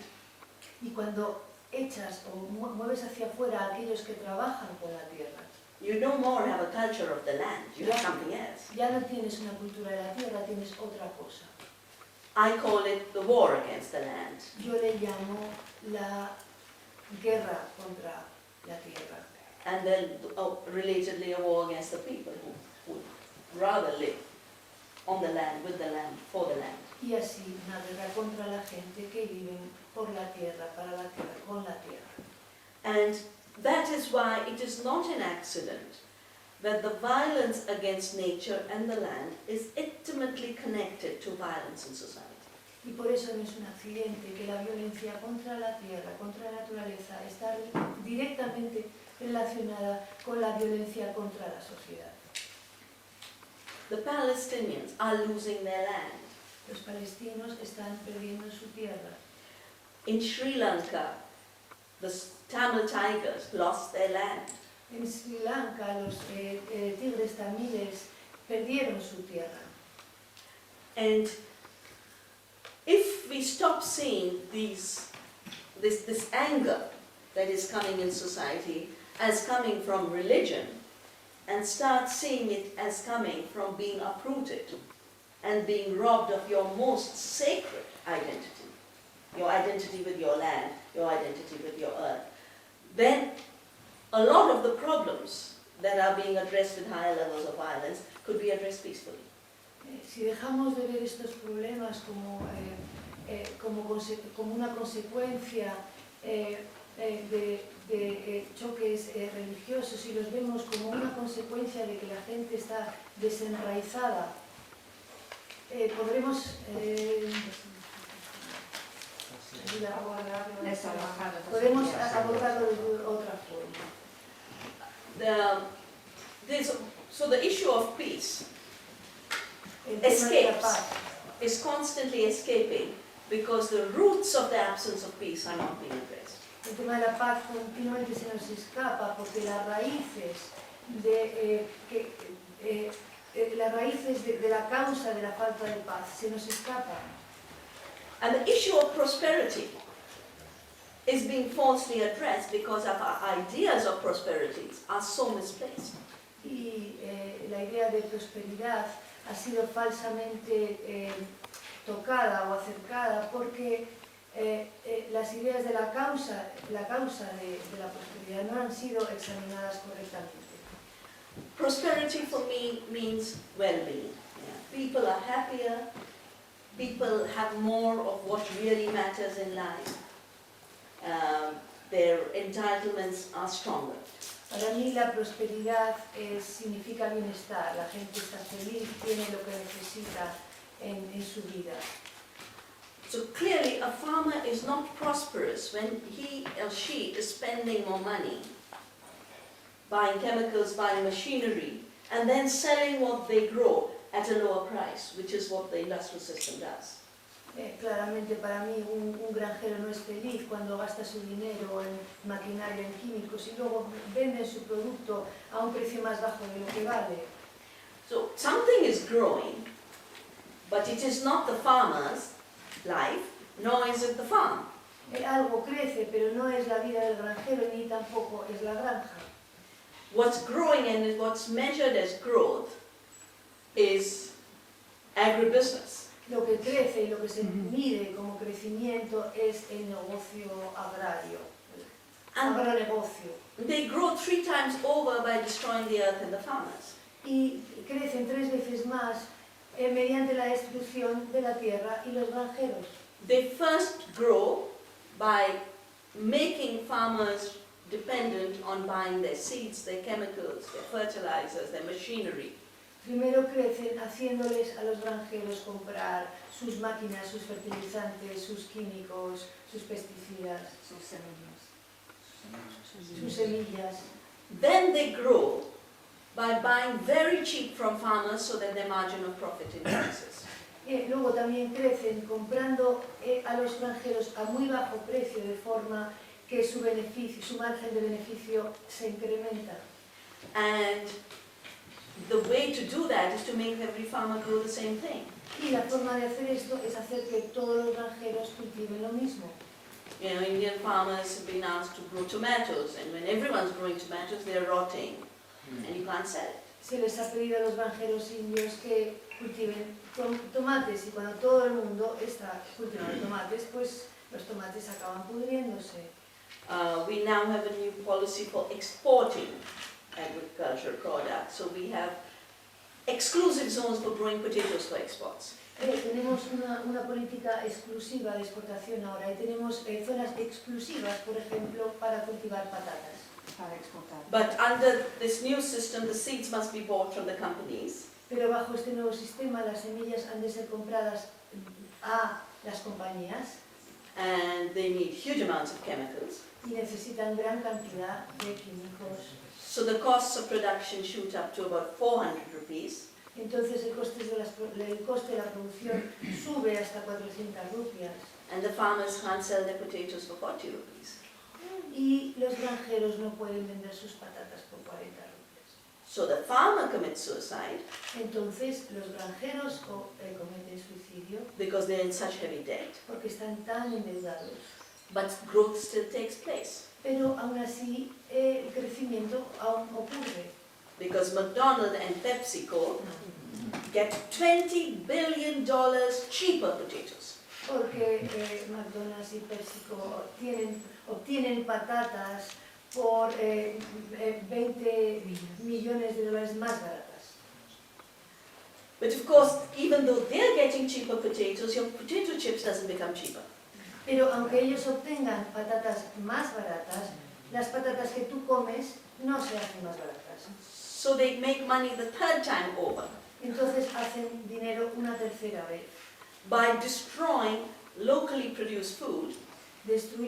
Speaker 2: Y cuando echas o mueves hacia afuera a aquellos que trabajan con la tierra,
Speaker 6: you no more have a culture of the land, you have something else.
Speaker 2: ya no tienes una cultura de la tierra, tienes otra cosa.
Speaker 6: I call it the war against the land.
Speaker 2: Yo le llamo la guerra contra la tierra.
Speaker 6: And then, relatedly, a war against the people who would rather live on the land, with the land, for the land.
Speaker 2: Y así una guerra contra la gente que viven por la tierra, para la tierra, con la tierra.
Speaker 6: And that is why it is not an accident that the violence against nature and the land is intimately connected to violence in society.
Speaker 2: Y por eso no es un accidente que la violencia contra la tierra, contra la naturaleza, está directamente relacionada con la violencia contra la sociedad.
Speaker 6: The Palestinians are losing their land.
Speaker 2: Los palestinos están perdiendo su tierra.
Speaker 6: In Sri Lanka, the Tamil tigers lost their land.
Speaker 2: En Sri Lanka los tigres tamiles perdieron su tierra.
Speaker 6: And if we stop seeing this anger that is coming in society as coming from religion, and start seeing it as coming from being uprooted and being robbed of your most sacred identity, your identity with your land, your identity with your earth, then a lot of the problems that are being addressed with higher levels of violence could be addressed peacefully.
Speaker 2: Si dejamos de ver estos problemas como una consecuencia de choques religiosos y los vemos como una consecuencia de que la gente está desenraizada, podremos abordarlo de otra forma.
Speaker 6: So the issue of peace
Speaker 2: El tema de la
Speaker 6: escapes,
Speaker 2: paz
Speaker 6: is constantly escaping because the roots of the absence of peace are not being addressed.
Speaker 2: El tema de la paz continuamente se nos escapa porque las raíces de la causa de la falta de paz se nos escapan.
Speaker 6: And the issue of prosperity is being falsely addressed because of our ideas of prosperity are so misplaced.
Speaker 2: Y la idea de prosperidad ha sido falsamente tocada o acercada porque las ideas de la causa de la prosperidad no han sido examinadas correctamente.
Speaker 6: Prosperity for me means well-being. Yeah. People are happier, people have more of what really matters in life, their entitlements are stronger.
Speaker 2: Para mí la prosperidad significa bienestar, la gente está feliz, tiene lo que necesita en su vida.
Speaker 6: So clearly a farmer is not prosperous when he or she is spending more money, buying chemicals, buying machinery, and then selling what they grow at a lower price, which is what the industrial system does.
Speaker 2: Claramente para mí un granjero no es feliz cuando gasta su dinero en maquinaria, en químicos y luego vende su producto a un precio más bajo de lo que vale.
Speaker 6: So something is growing, but it is not the farmer's life, nor is it the farm.
Speaker 2: Algo crece, pero no es la vida del granjero ni tampoco es la granja.
Speaker 6: What's growing and what's measured as growth is agribusiness.
Speaker 2: Lo que crece y lo que se mide como crecimiento es el negocio agrario, el
Speaker 6: And
Speaker 2: agronegocio.
Speaker 6: they grow 3 times over by destroying the earth and the farmers.
Speaker 2: Y crecen 3 veces más mediante la destrucción de la tierra y los granjeros.
Speaker 6: They first grow by making farmers dependent on buying their seeds, their chemicals, their fertilizers, their machinery.
Speaker 2: Primero crecen haciéndoles a los granjeros comprar sus máquinas, sus fertilizantes, sus químicos, sus pesticidas, sus semillas.
Speaker 6: Then they grow by buying very cheap from farmers so that their margin of profit increases.
Speaker 2: Luego también crecen comprando a los granjeros a muy bajo precio, de forma que su margen de beneficio se incrementa.
Speaker 6: And the way to do that is to make every farmer grow the same thing.
Speaker 2: Y la forma de hacer esto es hacer que todos los granjeros cultiven lo mismo.
Speaker 6: You know, Indian farmers have been asked to grow tomatoes, and when everyone's growing tomatoes, they're rotting, and you can't sell it.
Speaker 2: Se les ha pedido a los granjeros indios que cultiven tomates, y cuando todo el mundo está cultivando tomates, pues los tomates acaban pudriéndose.
Speaker 6: We now have a new policy for exporting agricultural products. So we have exclusive zones for growing potatoes for exports.
Speaker 2: Tenemos una política exclusiva de exportación ahora y tenemos zonas exclusivas, por ejemplo, para cultivar patatas.
Speaker 3: Para exportar.
Speaker 6: But under this new system, the seeds must be bought from the companies.
Speaker 2: Pero bajo este nuevo sistema, las semillas han de ser compradas a las compañías
Speaker 6: And they need huge amounts of chemicals.
Speaker 2: y necesitan gran cantidad de químicos.
Speaker 6: So the costs of production shoot up to about 400 rupees.
Speaker 2: Entonces el coste de la producción sube hasta 400 rupias.
Speaker 6: And the farmers can't sell their potatoes for 40 rupees.
Speaker 2: Y los granjeros no pueden vender sus patatas por 40 rupias.
Speaker 6: So the farmer commits suicide
Speaker 2: Entonces los granjeros cometen suicidio
Speaker 6: because they're in such heavy debt.
Speaker 2: porque están tan endeudados.
Speaker 6: But growth still takes place.
Speaker 2: Pero aún así el crecimiento aún ocurre.
Speaker 6: Because McDonald's and PepsiCo get $20 billion cheaper potatoes.
Speaker 2: Porque McDonald's y PepsiCo obtienen patatas por 20 millones de dólares más baratas.
Speaker 6: But of course, even though they're getting cheaper potatoes, your potato chips doesn't become cheaper.
Speaker 2: Pero aunque ellos obtengan patatas más baratas, las patatas que tú comes no se hacen más baratas.
Speaker 6: So they make money the third time over
Speaker 2: Entonces hacen dinero una tercera vez,
Speaker 6: by destroying locally produced food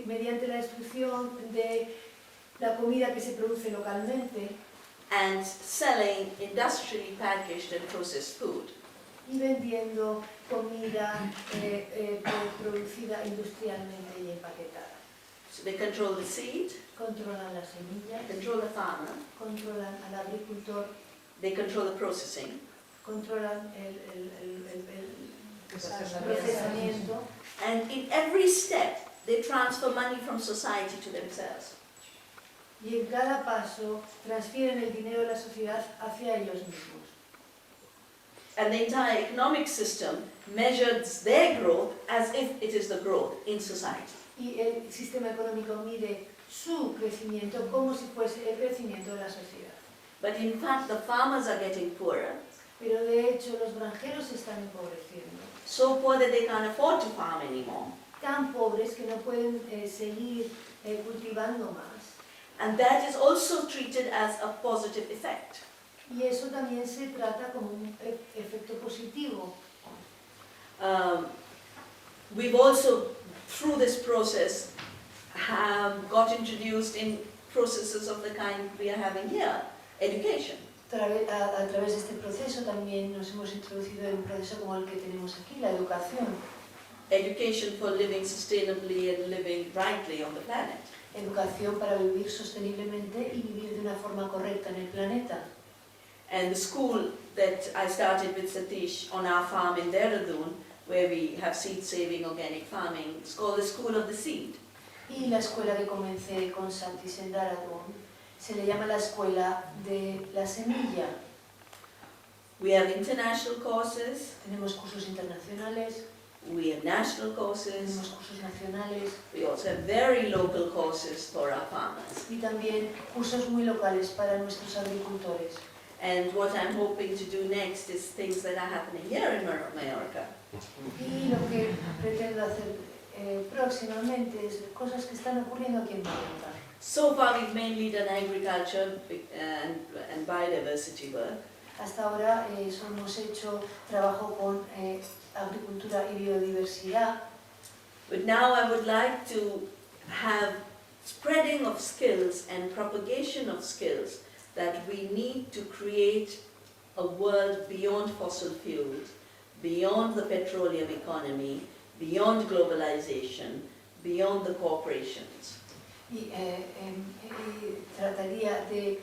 Speaker 2: mediante la destrucción de la comida que se produce localmente
Speaker 6: and selling industrially packaged and processed food.
Speaker 2: y vendiendo comida producida industrialmente y empaquetada.
Speaker 6: So they control the seed,
Speaker 2: Controlan las semillas,
Speaker 6: control the farmer,
Speaker 2: controlan al agricultor,
Speaker 6: they control the processing,
Speaker 2: controlan el procesamiento
Speaker 6: and in every step they transfer money from society to themselves.
Speaker 2: y en cada paso transfieren el dinero de la sociedad hacia ellos mismos.
Speaker 6: And the entire economic system measures their growth as if it is the growth in society.
Speaker 2: Y el sistema económico mide su crecimiento como si fuese el crecimiento de la sociedad.
Speaker 6: But in fact, the farmers are getting poorer,
Speaker 2: Pero de hecho los granjeros se están empobreciendo,
Speaker 6: so poor that they can't afford to farm anymore.
Speaker 2: tan pobres que no pueden seguir cultivando más.
Speaker 6: And that is also treated as a positive effect.
Speaker 2: Y eso también se trata como un efecto positivo.
Speaker 6: We've also, through this process, got introduced in processes of the kind we are having here, education.
Speaker 2: A través de este proceso también nos hemos introducido en un proceso como el que tenemos aquí, la educación.
Speaker 6: Education for living sustainably and living rightly on the planet.
Speaker 2: Educación para vivir sosteniblemente y vivir de una forma correcta en el planeta.
Speaker 6: And the school that I started with Satish on our farm in Dehradun, where we have seed-saving organic farming, it's called the School of the Seed.
Speaker 2: Y la escuela que comencé con Satish en Dehradun se le llama la escuela de la semilla.
Speaker 6: We have international courses,
Speaker 2: tenemos cursos internacionales,
Speaker 6: we have national courses,
Speaker 2: tenemos cursos nacionales
Speaker 6: we also have very local courses for our farmers.
Speaker 2: y también cursos muy locales para nuestros agricultores.
Speaker 6: And what I'm hoping to do next is things that are happening here in Mallorca.
Speaker 2: Y lo que pretendo hacer próximamente es cosas que están ocurriendo aquí en Mallorca.
Speaker 6: So far we've mainly done agriculture and biodiversity work.
Speaker 2: Hasta ahora hemos hecho trabajo con agricultura y biodiversidad,
Speaker 6: But now I would like to have spreading of skills and propagation of skills that we need to create a world beyond fossil fuels, beyond the petroleum economy, beyond globalization, beyond the corporations.
Speaker 2: y trataría de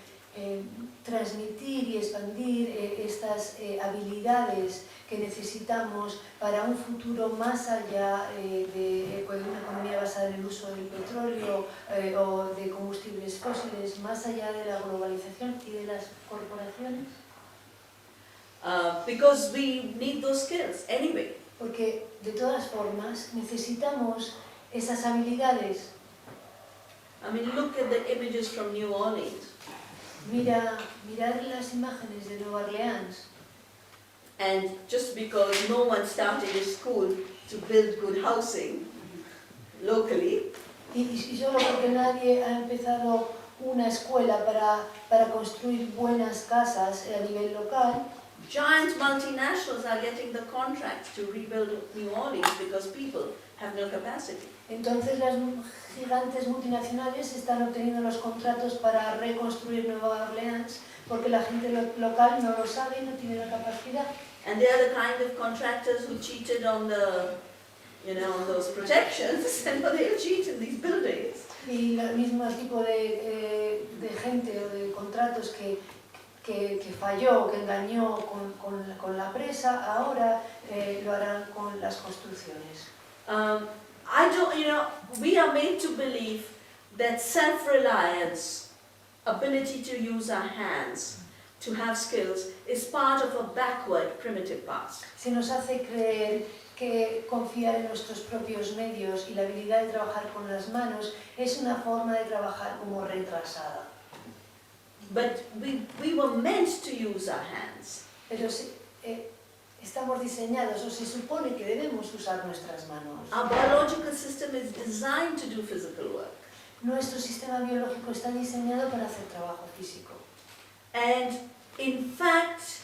Speaker 2: transmitir y expandir estas habilidades que necesitamos para un futuro más allá de una economía basada en el uso del petróleo o de combustibles fósiles, más allá de la globalización y de las corporaciones.
Speaker 6: Because we need those skills anyway.
Speaker 2: Porque de todas formas necesitamos esas habilidades.
Speaker 6: I mean, look at the images from New Orleans.
Speaker 2: Mirad las imágenes de Nueva Orleans.
Speaker 6: And just because no one started a school to build good housing locally,
Speaker 2: Y solo porque nadie ha empezado una escuela para construir buenas casas a nivel local,
Speaker 6: giant multinationals are getting the contracts to rebuild New Orleans because people have no capacity.
Speaker 2: entonces las gigantes multinacionales están obteniendo los contratos para reconstruir Nueva Orleans porque la gente local no lo sabe y no tiene la capacidad.
Speaker 6: And they are the kind of contractors who cheated on the, on those protections, and they'll cheat in these buildings.
Speaker 2: Y el mismo tipo de gente o de contratos que falló, que engañó con la presa, ahora lo harán con las construcciones.
Speaker 6: We are made to believe that self-reliance, ability to use our hands, to have skills, is part of a backward, primitive past.
Speaker 2: Se nos hace creer que confiar en nuestros propios medios y la habilidad de trabajar con las manos es una forma de trabajar como retrasada.
Speaker 6: But we were meant to use our hands.
Speaker 2: Pero estamos diseñados o se supone que debemos usar nuestras manos.
Speaker 6: Our biological system is designed to do physical work.
Speaker 2: Nuestro sistema biológico está diseñado para hacer trabajo físico.
Speaker 6: And in fact,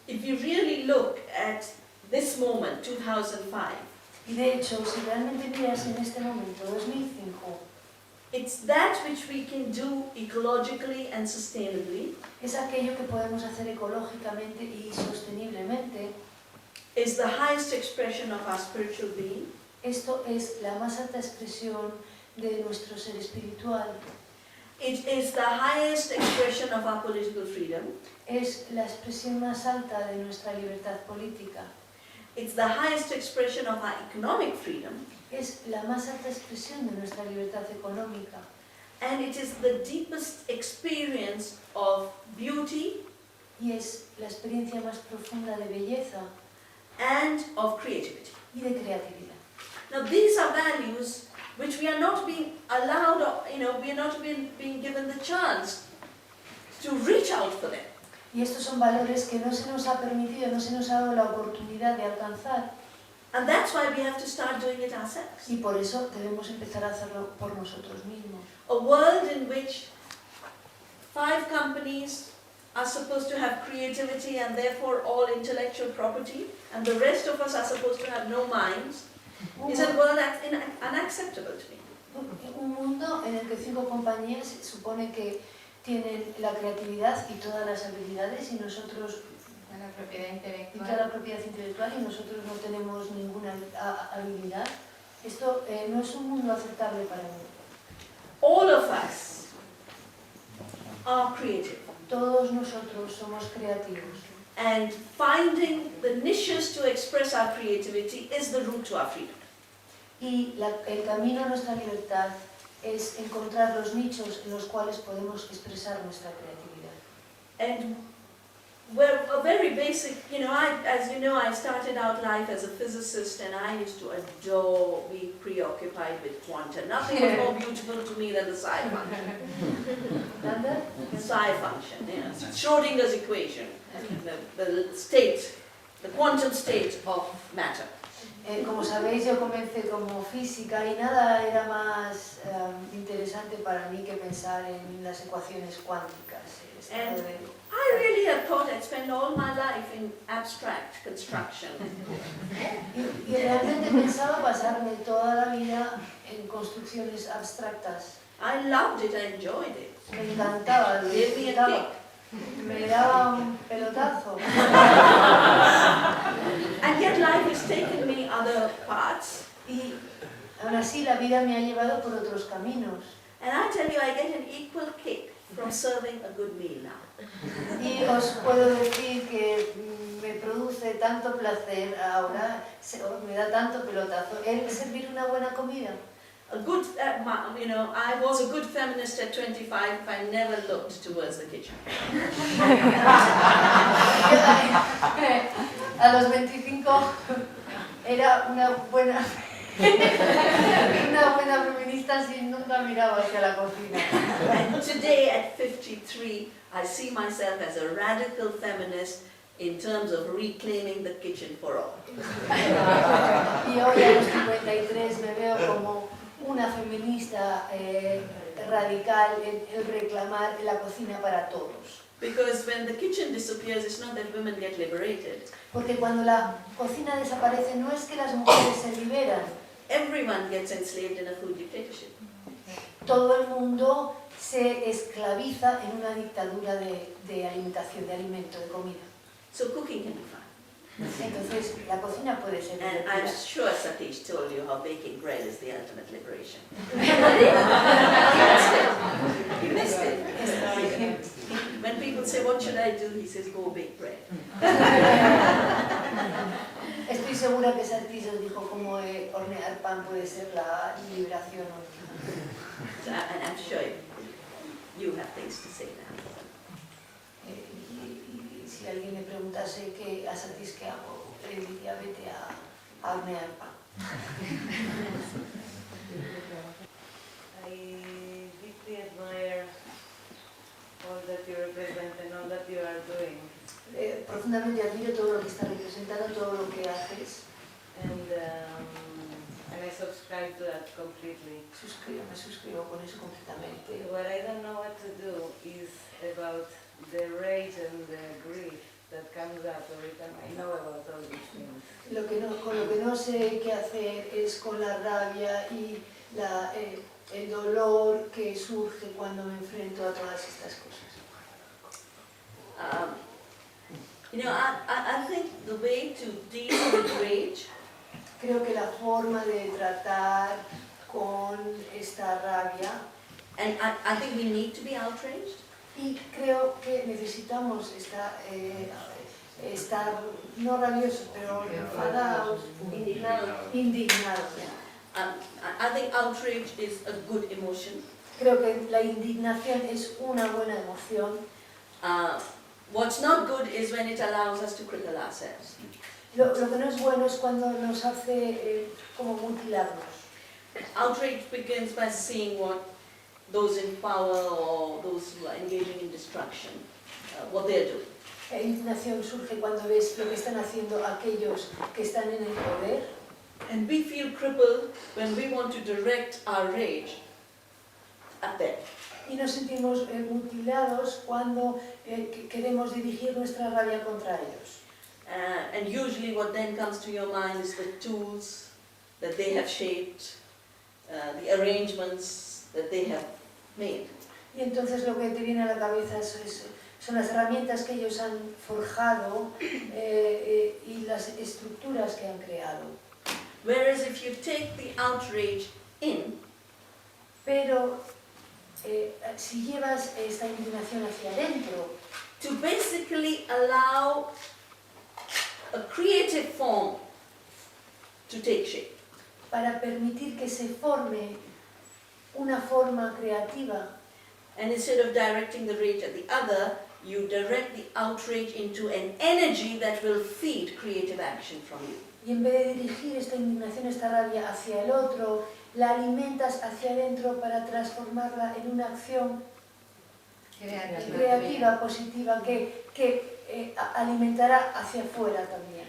Speaker 6: if you really look at this moment, 2005,
Speaker 2: Y de hecho, si realmente miras en este momento, 2005,
Speaker 6: it's that which we can do ecologically and sustainably,
Speaker 2: es aquello que podemos hacer ecológicamente y sosteniblemente.
Speaker 6: is the highest expression of our spiritual being.
Speaker 2: Esto es la más alta expresión de nuestro ser espiritual.
Speaker 6: It is the highest expression of our political freedom.
Speaker 2: Es la expresión más alta de nuestra libertad política.
Speaker 6: It's the highest expression of our economic freedom.
Speaker 2: Es la más alta expresión de nuestra libertad económica.
Speaker 6: And it is the deepest experience of beauty
Speaker 2: Y es la experiencia más profunda de belleza
Speaker 6: and of creativity.
Speaker 2: y de creatividad.
Speaker 6: Now these are values which we are not being allowed, we are not being given the chance to reach out for them.
Speaker 2: Y estos son valores que no se nos ha permitido, no se nos ha dado la oportunidad de alcanzar.
Speaker 6: And that's why we have to start doing it ourselves.
Speaker 2: Y por eso debemos empezar a hacerlo por nosotros mismos.
Speaker 6: A world in which 5 companies are supposed to have creativity and therefore all intellectual property, and the rest of us are supposed to have no minds, is a world unacceptable to me.
Speaker 2: Un mundo en el que 5 compañías supone que tienen la creatividad y todas las habilidades y nosotros
Speaker 4: La propiedad
Speaker 2: y
Speaker 4: intelectual.
Speaker 2: toda la propiedad intelectual y nosotros no tenemos ninguna habilidad. Esto no es un mundo aceptable para mí.
Speaker 6: All of us are creative,
Speaker 2: Todos nosotros somos creativos
Speaker 6: and finding the niches to express our creativity is the route to our freedom.
Speaker 2: y el camino a nuestra libertad es encontrar los nichos en los cuales podemos expresar nuestra creatividad.
Speaker 6: And Well, a very basic, as you know, I started out life as a physicist and I used to adore being preoccupied with quanta. Nothing was more beautiful to me than the psi function. The psi function, yes. Schrodinger's equation, the state, the quantum state of matter.
Speaker 2: Como sabéis, yo comencé como física y nada era más interesante para mí que pensar en las ecuaciones cuánticas.
Speaker 6: I really had thought I'd spend all my life in abstract construction.
Speaker 2: Y realmente pensaba pasarme toda la vida en construcciones abstractas.
Speaker 6: I loved it, I enjoyed it.
Speaker 2: Me encantaba, lo
Speaker 6: Gave me a
Speaker 2: disfrutaba.
Speaker 6: kick.
Speaker 2: Me daba un pelotazo.
Speaker 6: And yet life has taken me other paths.
Speaker 2: Y aún así la vida me ha llevado por otros caminos.
Speaker 6: And I tell you, I get an equal kick from serving a good meal now.
Speaker 2: Y os puedo decir que me produce tanto placer ahora, me da tanto pelotazo, el servir una buena comida.
Speaker 6: A good, I was a good feminist at 25 if I never looked towards the kitchen.
Speaker 2: A los 25 era una buena feminista si nunca miraba hacia la cocina.
Speaker 6: And today at 53, I see myself as a radical feminist in terms of reclaiming the kitchen for all.
Speaker 2: Y hoy a los 53 me veo como una feminista radical en el reclamar la cocina para todos.
Speaker 6: Because when the kitchen disappears, it's not that women get liberated.
Speaker 2: Porque cuando la cocina desaparece no es que las mujeres se liberan,
Speaker 6: Everyone gets enslaved in a food dictatorship.
Speaker 2: todo el mundo se esclaviza en una dictadura de alimentación, de alimento, de comida.
Speaker 6: So cooking can be fun.
Speaker 2: Entonces la cocina puede ser
Speaker 6: And I'm
Speaker 2: divertida.
Speaker 6: sure Satish told you how baking bread is the ultimate liberation. You missed it. When people say, what should I do? He says, go bake bread.
Speaker 2: Estoy segura que Satish os dijo cómo hornear pan puede ser la liberación.
Speaker 6: And I'm sure you have things to say now.
Speaker 2: Y si alguien me preguntase a Satish qué hago, le diría vete a hornear pan.
Speaker 4: I deeply admire all that you represent and all that you are doing.
Speaker 2: Profundamente admiro todo lo que está representando, todo lo que haces.
Speaker 4: And I subscribe to that completely.
Speaker 2: Me suscribo con eso completamente.
Speaker 4: What I don't know what to do is about the rage and the grief that comes up every time I know about all these things.
Speaker 2: Con lo que no sé qué hacer es con la rabia y el dolor que surge cuando me enfrento a todas estas cosas.
Speaker 6: I think the way to deal with rage
Speaker 2: Creo que la forma de tratar con esta rabia,
Speaker 6: and I think we need to be outraged.
Speaker 2: y creo que necesitamos estar no rabiosos, pero enfadados, indignados.
Speaker 6: I think outrage is a good emotion.
Speaker 2: Creo que la indignación es una buena emoción.
Speaker 6: What's not good is when it allows us to cripple ourselves.
Speaker 2: Lo que no es bueno es cuando nos hace como mutilarnos.
Speaker 6: Outrage begins by seeing what those in power or those who are engaging in destruction, what they're doing.
Speaker 2: La indignación surge cuando ves lo que están haciendo aquellos que están en el poder.
Speaker 6: And we feel crippled when we want to direct our rage at them.
Speaker 2: Y nos sentimos mutilados cuando queremos dirigir nuestra rabia contra ellos.
Speaker 6: And usually what then comes to your mind is the tools that they have shaped, the arrangements that they have made.
Speaker 2: Y entonces lo que te viene a la cabeza son las herramientas que ellos han forjado y las estructuras que han creado.
Speaker 6: Whereas if you take the outrage in,
Speaker 2: Pero si llevas esta indignación hacia adentro,
Speaker 6: to basically allow a creative form to take shape.
Speaker 2: para permitir que se forme una forma creativa,
Speaker 6: And instead of directing the rage at the other, you direct the outrage into an energy that will feed creative action from you.
Speaker 2: Y en vez de dirigir esta indignación, esta rabia hacia el otro, la alimentas hacia adentro para transformarla en una acción creativa, positiva, que alimentará hacia afuera también.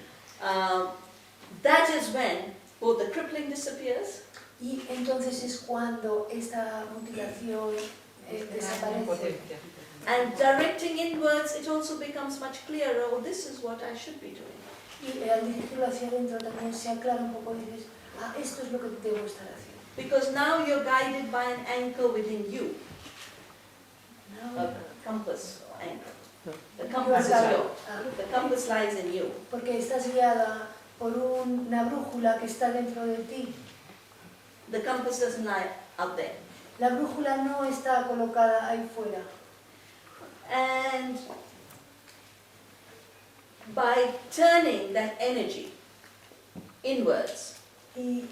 Speaker 6: That is when both the crippling disappears.
Speaker 2: Y entonces es cuando esta mutilación desaparece.
Speaker 6: And directing inwards, it also becomes much clearer, oh, this is what I should be doing.
Speaker 2: Y al dirigirlo hacia adentro también se aclara un poco y dices, esto es lo que debo estar haciendo.
Speaker 6: Because now you're guided by an anchor within you,
Speaker 2: No,
Speaker 6: a compass anchor. The compass is yours. The compass lies in you.
Speaker 2: porque estás guiada por una brújula que está dentro de ti.
Speaker 6: The compass doesn't lie out there.
Speaker 2: La brújula no está colocada ahí fuera.
Speaker 6: And by turning that energy inwards,
Speaker 2: Y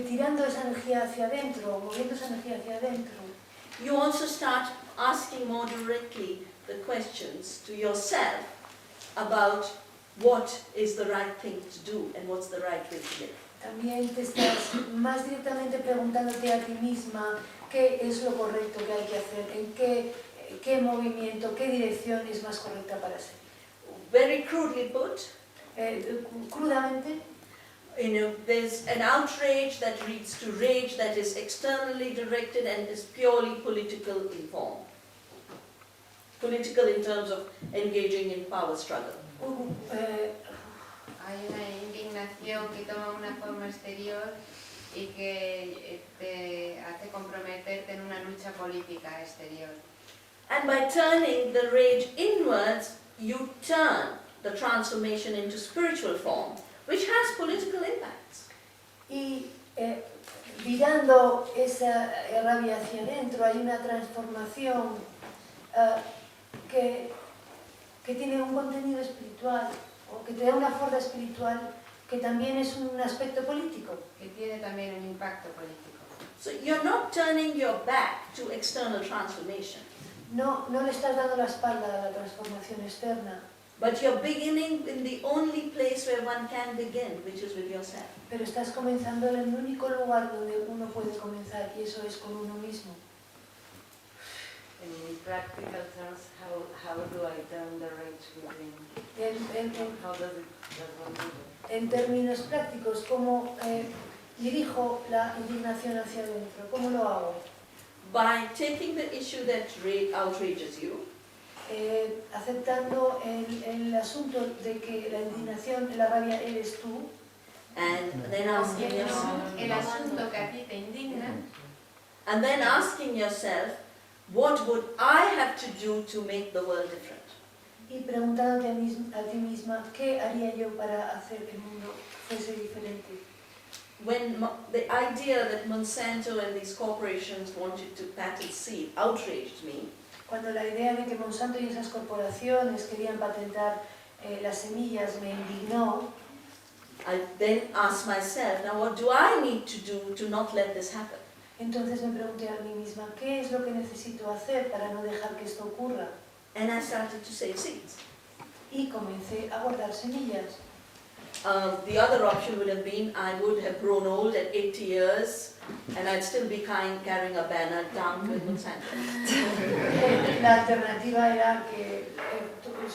Speaker 2: tirando esa energía hacia adentro, moviendo esa energía hacia adentro,
Speaker 6: you also start asking more directly the questions to yourself about what is the right thing to do and what's the right way to live.
Speaker 2: también te estás más directamente preguntándote a ti misma qué es lo correcto que hay que hacer, en qué movimiento, qué dirección es más correcta para seguir.
Speaker 6: Very crudely put,
Speaker 2: Crudamente,
Speaker 6: there's an outrage that leads to rage that is externally directed and is purely political in form. Political in terms of engaging in power struggle.
Speaker 7: Hay una indignación que toma una forma exterior y que te hace comprometerte en una lucha política exterior.
Speaker 6: And by turning the rage inwards, you turn the transformation into spiritual form, which has political impacts.
Speaker 2: y virando esa rabia hacia adentro hay una transformación que tiene un contenido espiritual, o que te da una fuerza espiritual que también es un aspecto político.
Speaker 7: Que tiene también un impacto político.
Speaker 6: So you're not turning your back to external transformation,
Speaker 2: No le estás dando la espalda a la transformación externa,
Speaker 6: but you're beginning in the only place where one can begin, which is with yourself.
Speaker 2: pero estás comenzando en el único lugar donde uno puede comenzar, y eso es con uno mismo.
Speaker 4: In practical terms, how do I turn the rage within? How does one do it?
Speaker 2: En términos prácticos, ¿cómo dirijo la indignación hacia adentro? ¿Cómo lo hago?
Speaker 6: By taking the issue that outrages you,
Speaker 2: Aceptando el asunto de que la indignación, la rabia eres tú,
Speaker 6: and then asking yourself,
Speaker 7: El asunto que a ti te indigna,
Speaker 6: and then asking yourself, what would I have to do to make the world different?
Speaker 2: y preguntándote a ti misma, ¿qué haría yo para hacer que el mundo fuese diferente?
Speaker 6: When the idea that Monsanto and these corporations wanted to patent seed outraged me,
Speaker 2: Cuando la idea de que Monsanto y esas corporaciones querían patentar las semillas me indignó,
Speaker 6: I then asked myself, now what do I need to do to not let this happen?
Speaker 2: entonces me pregunté a mí misma, ¿qué es lo que necesito hacer para no dejar que esto ocurra?
Speaker 6: And I started to save seeds.
Speaker 2: Y comencé a guardar semillas.
Speaker 6: The other option would have been I would have grown old at 80 years and I'd still be carrying a banner down with Monsanto.
Speaker 2: La alternativa era que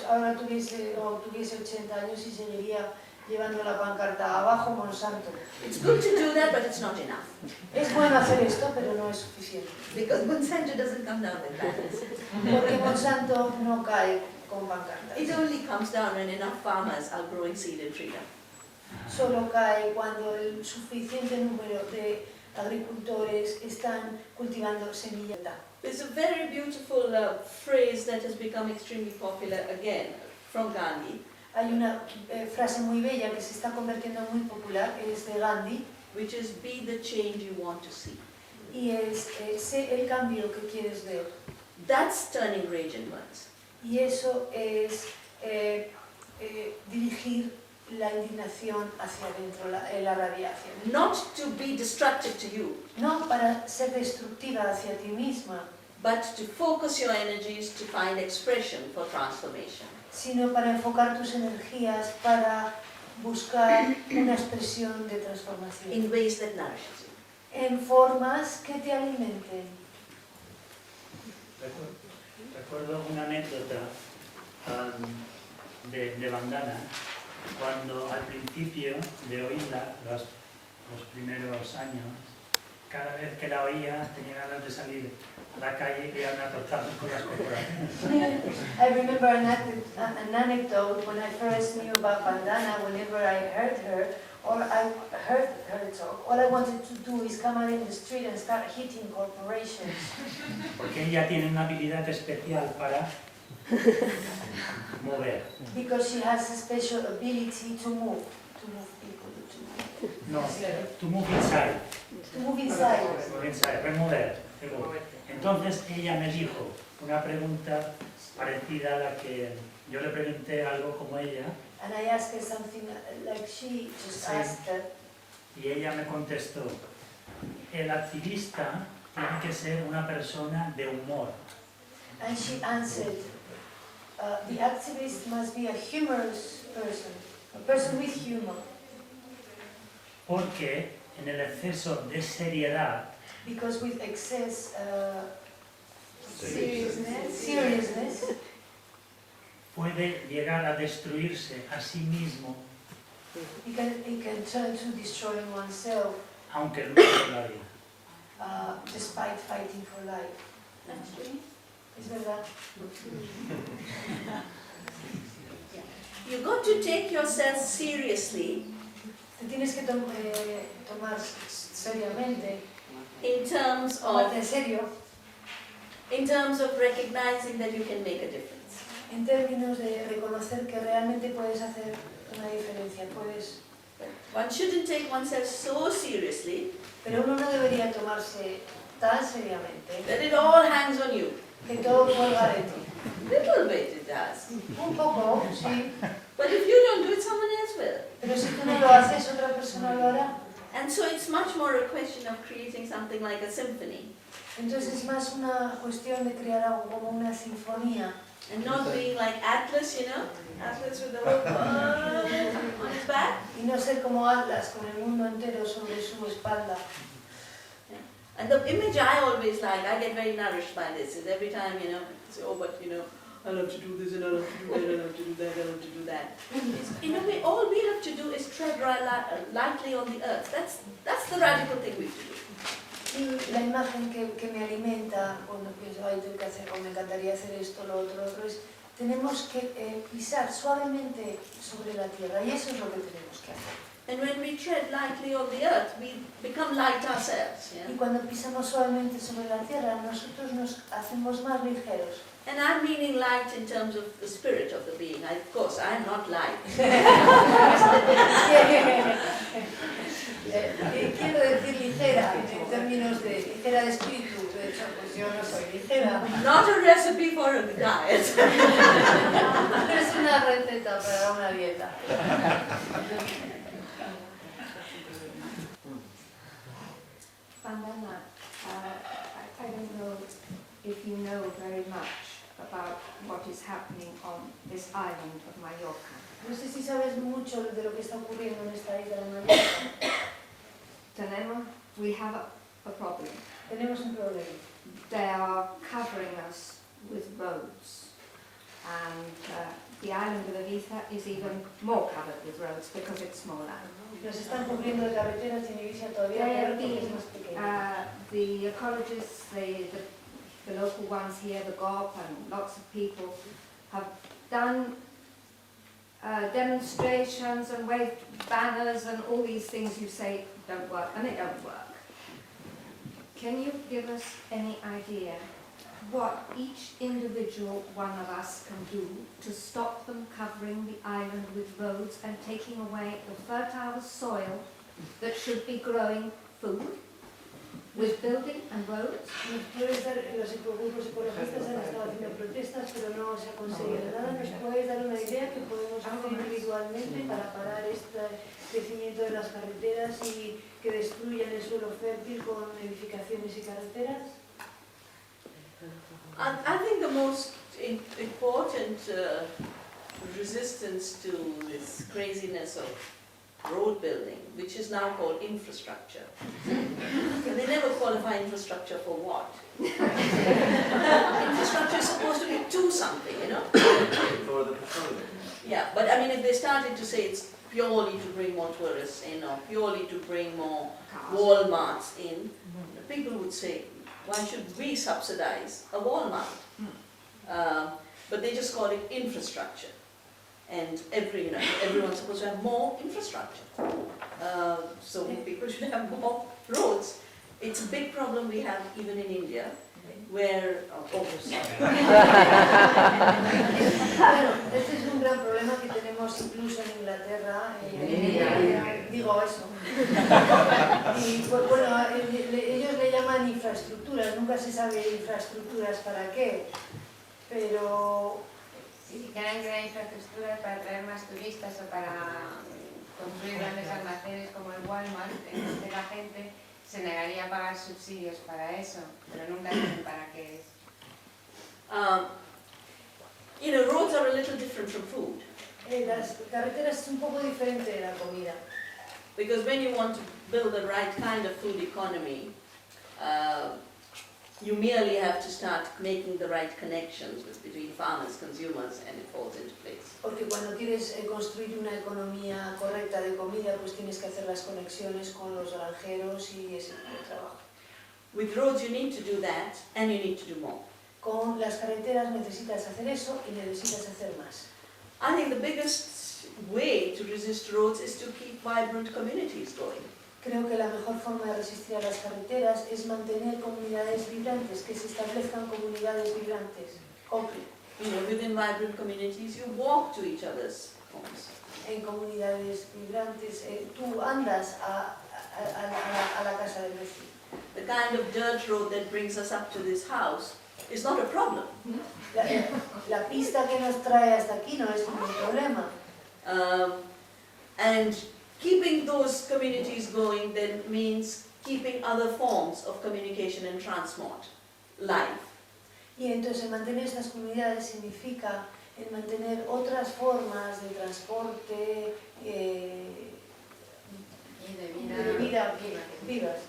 Speaker 2: ahora tuviese 80 años y seguiría llevando la pancarta abajo Monsanto.
Speaker 6: It's good to do that, but it's not enough.
Speaker 2: Es bueno hacer esto, pero no es suficiente.
Speaker 6: Because Monsanto doesn't come down with banners.
Speaker 2: Porque Monsanto no cae con pancartas.
Speaker 6: It only comes down when enough farmers are growing seed in freedom.
Speaker 2: Solo cae cuando el suficiente número de agricultores están cultivando semillas.
Speaker 6: There's a very beautiful phrase that has become extremely popular again from Gandhi,
Speaker 2: Hay una frase muy bella que se está convirtiendo muy popular, es de Gandhi,
Speaker 6: which is be the change you want to see.
Speaker 2: y es sé el cambio que quieres ver.
Speaker 6: That's turning rage inwards.
Speaker 2: Y eso es dirigir la indignación hacia adentro, la radiación.
Speaker 6: Not to be destructive to you,
Speaker 2: No para ser destructiva hacia ti misma,
Speaker 6: but to focus your energies to find expression for transformation.
Speaker 2: sino para enfocar tus energías para buscar una expresión de transformación.
Speaker 6: In ways that nourishes you.
Speaker 2: En formas que te alimenten.
Speaker 1: Recuerdo una anécdota de Vandana, cuando al principio de oírla, los primeros años, cada vez que la oía tenía ganas de salir a la calle y darme a tortazos con las corporaciones.
Speaker 2: I remember an anecdote when I first knew about Vandana. Whenever I heard her or I heard her talk, all I wanted to do is come out in the street and start hitting corporations.
Speaker 1: Porque ella tiene una habilidad especial para mover.
Speaker 2: Because she has a special ability to move people,
Speaker 1: No, to move inside.
Speaker 2: to move inside.
Speaker 1: Remover. Entonces ella me dijo una pregunta parecida a la que yo le pregunté algo como ella,
Speaker 2: And I asked her something like she just
Speaker 1: Sí.
Speaker 2: asked her.
Speaker 1: y ella me contestó: el activista tiene que ser una persona de humor.
Speaker 2: And she answered, the activist must be a humorous person, a person with humor.
Speaker 1: Porque en el exceso de seriedad
Speaker 2: Because with excess
Speaker 7: Seriousness.
Speaker 2: seriousness,
Speaker 1: puede llegar a destruirse a sí mismo,
Speaker 2: it can turn to destroying oneself
Speaker 1: aunque luche por la vida.
Speaker 2: despite fighting for life. Es verdad.
Speaker 6: You've got to take yourself seriously
Speaker 2: Te tienes que tomar seriamente,
Speaker 6: in terms
Speaker 2: tomarte
Speaker 6: of
Speaker 2: en serio,
Speaker 6: recognizing that you can make a difference.
Speaker 2: en términos de reconocer que realmente puedes hacer una diferencia, puedes.
Speaker 6: One shouldn't take oneself so seriously
Speaker 2: Pero uno no debería tomarse tan seriamente
Speaker 6: that it all hangs on you.
Speaker 2: que todo cuelga de ti.
Speaker 6: Little bit it does.
Speaker 2: Un poco, sí,
Speaker 6: But if you don't do it, someone else will.
Speaker 2: pero si tú no lo haces, otra persona lo hará.
Speaker 6: And so it's much more a question of creating something like a symphony
Speaker 2: Entonces es más una cuestión de crear algo como una sinfonía
Speaker 6: and not being like Atlas, you know, Atlas with the whole world on his back.
Speaker 2: y no ser como Atlas con el mundo entero sobre su espalda.
Speaker 6: And the image I always like, I get very nourished by this, is every time, you know, say, oh, but you know, I love to do this and I love to do that, I love to do that, I love to do that. In a way, all we have to do is tread lightly on the earth. That's the radical thing we have to do.
Speaker 2: Y la imagen que me alimenta cuando pienso, ay, tengo que hacer, o me encantaría hacer esto, lo otro, es, tenemos que pisar suavemente sobre la tierra, y eso es lo que tenemos que hacer.
Speaker 6: And when we tread lightly on the earth, we become light ourselves. Yeah?
Speaker 2: Y cuando pisamos suavemente sobre la tierra, nosotros nos hacemos más ligeros.
Speaker 6: And I'm meaning light in terms of the spirit of the being. Of course, I'm not light.
Speaker 2: Quiero decir ligera, en términos de ligera de espíritu, de hecho, pues yo no soy ligera.
Speaker 6: Not a recipe for a diet.
Speaker 2: No es una receta para una dieta.
Speaker 7: Vandana, I don't know if you know very much about what is happening on this island of Mallorca.
Speaker 2: No sé si sabes mucho de lo que está ocurriendo en esta isla de Mallorca.
Speaker 7: We have a problem.
Speaker 2: Tenemos un problema.
Speaker 7: They are covering us with roads, and the island of Ibiza is even more covered with roads because it's smaller.
Speaker 2: Nos están cubriendo de carreteras y en Ibiza todavía peor porque es más pequeño.
Speaker 7: The ecologists, the local ones here, the GOP and lots of people have done demonstrations and waved banners and all these things you say don't work, and they don't work. Can you give us any idea what each individual one of us can do to stop them covering the island with roads and taking away the fertile soil that should be growing food with building and roads?
Speaker 2: Los grupos ecologistas han estado haciendo protestas, pero no no se ha conseguido nada. ¿Nos puedes dar una idea que podemos hacer individualmente para parar este crecimiento de las carreteras y que destruyan el suelo fértil con edificaciones y carreteras?
Speaker 6: I think the most important resistance to this craziness of road building, which is now called infrastructure. And they never qualify infrastructure for what? Infrastructure is supposed to do something, you know?
Speaker 8: For the petroleum.
Speaker 6: Yeah, but I mean, if they started to say it's purely to bring more tourists in or purely to bring more Walmarts in, people would say, why should we subsidize a Walmart? But they just call it infrastructure. And everyone's supposed to have more infrastructure. So people should have more roads. It's a big problem we have even in India, where...
Speaker 2: Bueno, este es un gran problema que tenemos incluso en Inglaterra, digo eso. Y pues, bueno, ellos le llaman infraestructuras, nunca se sabe infraestructuras para qué, pero...
Speaker 7: Si quieren crear infraestructuras para atraer más turistas o para construir grandes almacenes como el Walmart, entonces la gente se negaría a pagar subsidios para eso, pero nunca saben para qué es.
Speaker 6: Roads are a little different from food.
Speaker 2: Las carreteras es un poco diferente de la comida.
Speaker 6: Because when you want to build the right kind of food economy, you merely have to start making the right connections between farmers, consumers, and it falls into place.
Speaker 2: Porque cuando quieres construir una economía correcta de comida, pues tienes que hacer las conexiones con los granjeros y ese tipo de trabajo.
Speaker 6: With roads you need to do that, and you need to do more.
Speaker 2: Con las carreteras necesitas hacer eso y necesitas hacer más.
Speaker 6: I think the biggest way to resist roads is to keep vibrant communities going.
Speaker 2: Creo que la mejor forma de resistir a las carreteras es mantener comunidades vibrantes, que se establezcan comunidades vibrantes.
Speaker 6: Within vibrant communities, you walk to each other's homes.
Speaker 2: En comunidades vibrantes, tú andas a la casa del vecino.
Speaker 6: The kind of dirt road that brings us up to this house is not a problem.
Speaker 2: La pista que nos trae hasta aquí no es ningún problema.
Speaker 6: And keeping those communities going then means keeping other forms of communication and transport live.
Speaker 2: Y entonces mantener estas comunidades significa mantener otras formas de transporte
Speaker 7: Y de
Speaker 2: vida vivas.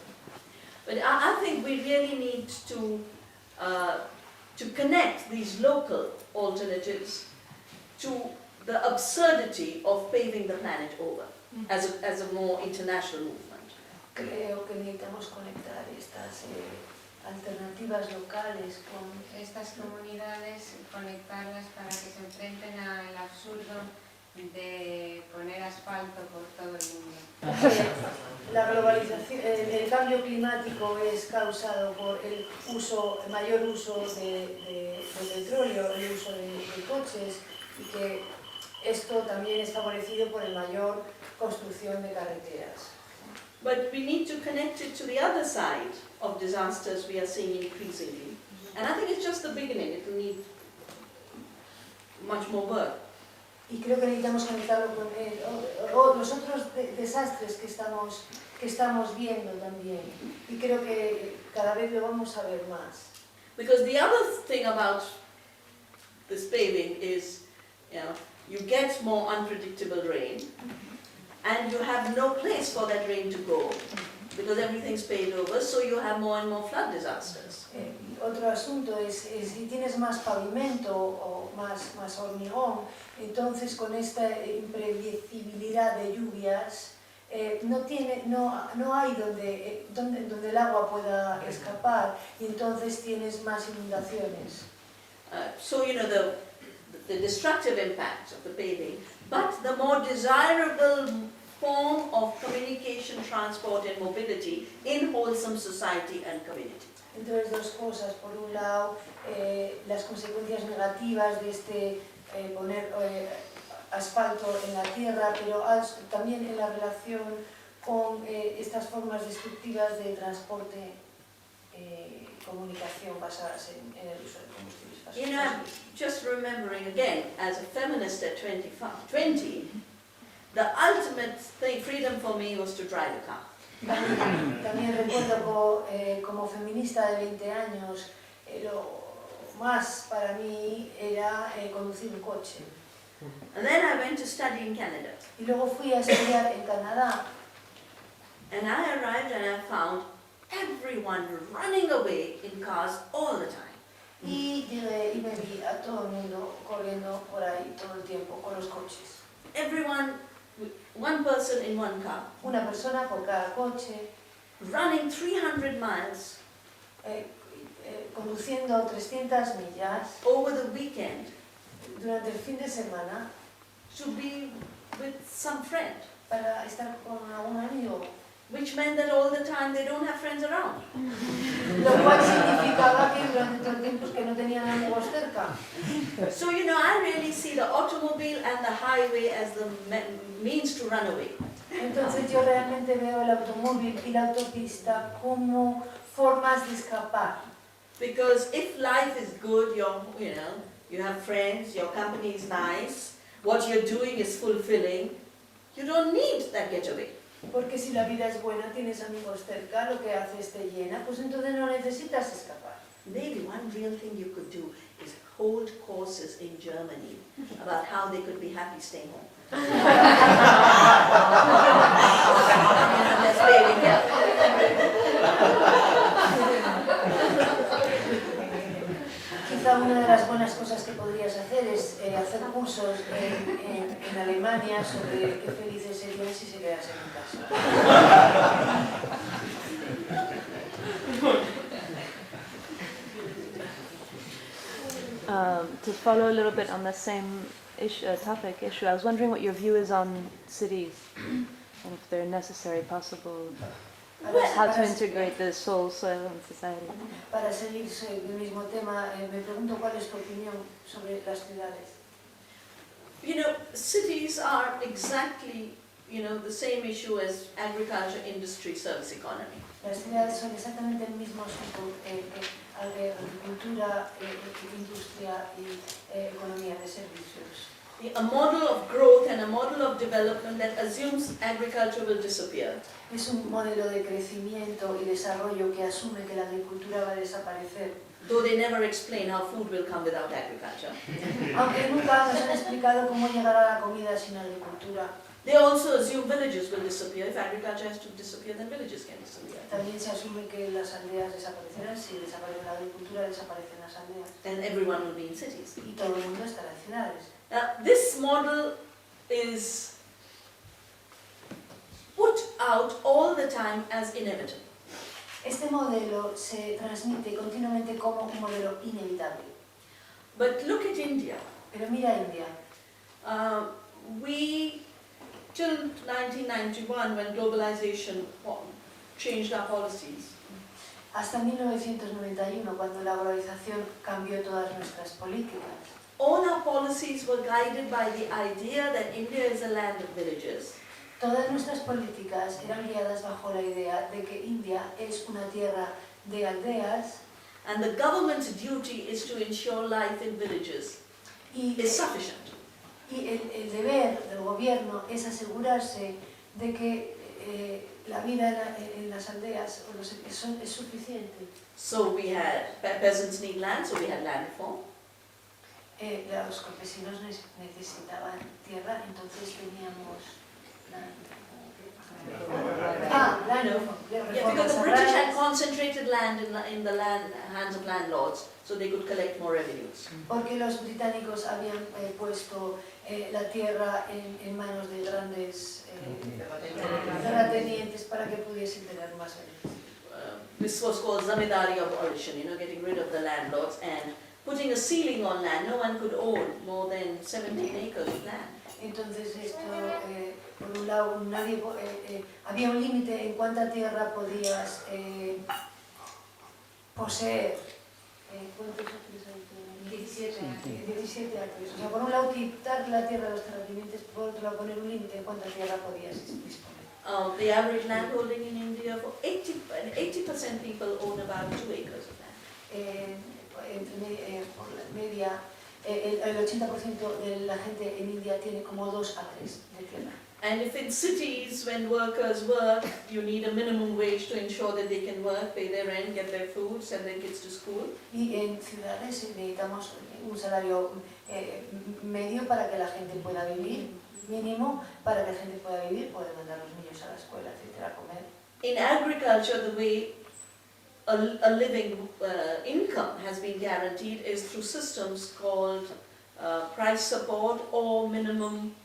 Speaker 6: But I think we really need to connect these local alternatives to the absurdity of paving the planet over as a more international movement.
Speaker 2: Creo que necesitamos conectar estas alternativas locales con
Speaker 7: estas comunidades, conectarlas para que se enfrenten al absurdo de poner asfalto por todo el mundo.
Speaker 2: La globalización, el cambio climático es causado por el mayor uso de petróleo, el uso de coches, y que esto también es favorecido por la mayor construcción de carreteras.
Speaker 6: But we need to connect it to the other side of disasters we are seeing increasingly. And I think it's just the beginning. It will need much more work.
Speaker 2: Y creo que necesitamos conectarlo con los otros desastres que estamos viendo también. Y creo que cada vez lo vamos a ver más.
Speaker 6: Because the other thing about this paving is, you get more unpredictable rain, and you have no place for that rain to go, because everything's paved over, so you have more and more flood disasters.
Speaker 2: Otro asunto es si tienes más pavimento o más hormigón, entonces con esta impredecibilidad de lluvias no hay donde el agua pueda escapar, y entonces tienes más inundaciones.
Speaker 6: So the destructive impact of the paving, but the more desirable form of communication, transport and mobility in wholesome society and community.
Speaker 2: Entonces, dos cosas. Por un lado, las consecuencias negativas de poner asfalto en la tierra, pero también en la relación con estas formas destructivas de transporte, comunicación basadas en el uso de combustibles fósiles.
Speaker 6: Just remembering again, as a feminist at 20, the ultimate thing, freedom for me was to drive a car.
Speaker 2: También recuerdo como feminista de 20 años, lo más para mí era conducir un coche.
Speaker 6: And then I went to study in Canada.
Speaker 2: Y luego fui a estudiar en Canadá.
Speaker 6: And I arrived and I found everyone running away in cars all the time.
Speaker 2: Y llegué y me vi a todo el mundo corriendo por ahí todo el tiempo con los coches.
Speaker 6: Everyone, one person in one car,
Speaker 2: Una persona por cada coche,
Speaker 6: running 300 miles
Speaker 2: conduciendo 300 millas
Speaker 6: over the weekend
Speaker 2: durante el fin de semana
Speaker 6: to be with some friend,
Speaker 2: para estar con algún amigo.
Speaker 6: which meant that all the time they don't have friends around.
Speaker 2: Lo cual significaba que durante todo el tiempo es que no tenían amigos cerca.
Speaker 6: So, you know, I really see the automobile and the highway as the means to run away.
Speaker 2: Entonces yo realmente veo el automóvil y la autopista como formas de escapar.
Speaker 6: Because if life is good, you have friends, your company is nice, what you're doing is fulfilling, you don't need that getaway.
Speaker 2: Porque si la vida es buena, tienes amigos cerca, lo que haces te llena, pues entonces no necesitas escapar.
Speaker 6: Maybe one real thing you could do is hold courses in Germany about how they could be happy staying home. That's very
Speaker 2: Quizá una de las buenas cosas que podrías hacer es hacer cursos en Alemania sobre qué felices serían si se quedasen en casa.
Speaker 9: To follow a little bit on the same issue, I was wondering what your view is on cities and if they're necessary, possible, how to integrate the soul, soil and society.
Speaker 2: Para seguir el mismo tema, me pregunto cuál es tu opinión sobre las ciudades.
Speaker 6: You know, cities are exactly, the same issue as agriculture, industry, service economy.
Speaker 2: Las ciudades son exactamente el mismo asunto agricultura, industria y economía de servicios.
Speaker 6: A model of growth and a model of development that assumes agriculture will disappear.
Speaker 2: Es un modelo de crecimiento y desarrollo que asume que la agricultura va a desaparecer.
Speaker 6: Though they never explain how food will come without agriculture.
Speaker 2: Aunque nunca nos han explicado cómo llegará la comida sin agricultura.
Speaker 6: They also assume villages will disappear. If agriculture has to disappear, then villages can disappear.
Speaker 2: También se asume que las aldeas desaparecerán. Si desaparece la agricultura, desaparecen las aldeas.
Speaker 6: And everyone will be in cities.
Speaker 2: Y todo el mundo estará en ciudades.
Speaker 6: This model is put out all the time as inevitable.
Speaker 2: Este modelo se transmite continuamente como un modelo inevitable.
Speaker 6: But look at India.
Speaker 2: Pero mira India.
Speaker 6: Till 1991, when globalization changed our policies,
Speaker 2: Hasta 1991, cuando la globalización cambió todas nuestras políticas.
Speaker 6: all our policies were guided by the idea that India is a land of villages.
Speaker 2: Todas nuestras políticas eran guiadas bajo la idea de que India es una tierra de aldeas.
Speaker 6: And the government's duty is to ensure life in villages is sufficient.
Speaker 2: Y el deber del gobierno es asegurarse de que la vida en las aldeas es suficiente.
Speaker 6: So we had, peasants need land, so we had land reform.
Speaker 2: Los campesinos necesitaban tierra, entonces teníamos land reform.
Speaker 6: Yeah, because the British had concentrated land in the hands of landlords, so they could collect more revenues.
Speaker 2: Porque los británicos habían puesto la tierra en manos de grandes terratenientes para que pudiesen tener más beneficios.
Speaker 6: This was called zamindari abolition, getting rid of the landlords and putting a ceiling on land. No one could own more than 17 acres of land.
Speaker 2: Entonces esto, por un lado, había un límite en cuánta tierra podías poseer. ¿Cuántos acres hay? 17 acres. O sea, por un lado quitar la tierra a los terratenientes, por otro lado poner un límite en cuánta tierra podías disponer.
Speaker 6: The average landholding in India, for 80% people own about 2 acres of land.
Speaker 2: Por la media, el 80% de la gente en India tiene como 2 acres de tierra.
Speaker 6: And if in cities, when workers work, you need a minimum wage to ensure that they can work, pay their rent, get their food, send their kids to school.
Speaker 2: Y en ciudades necesitamos un salario medio para que la gente pueda vivir, mínimo para que la gente pueda vivir, poder mandar a los niños a la escuela, etcétera, a comer.
Speaker 6: In agriculture, the way a living income has been guaranteed is through systems called price support or minimum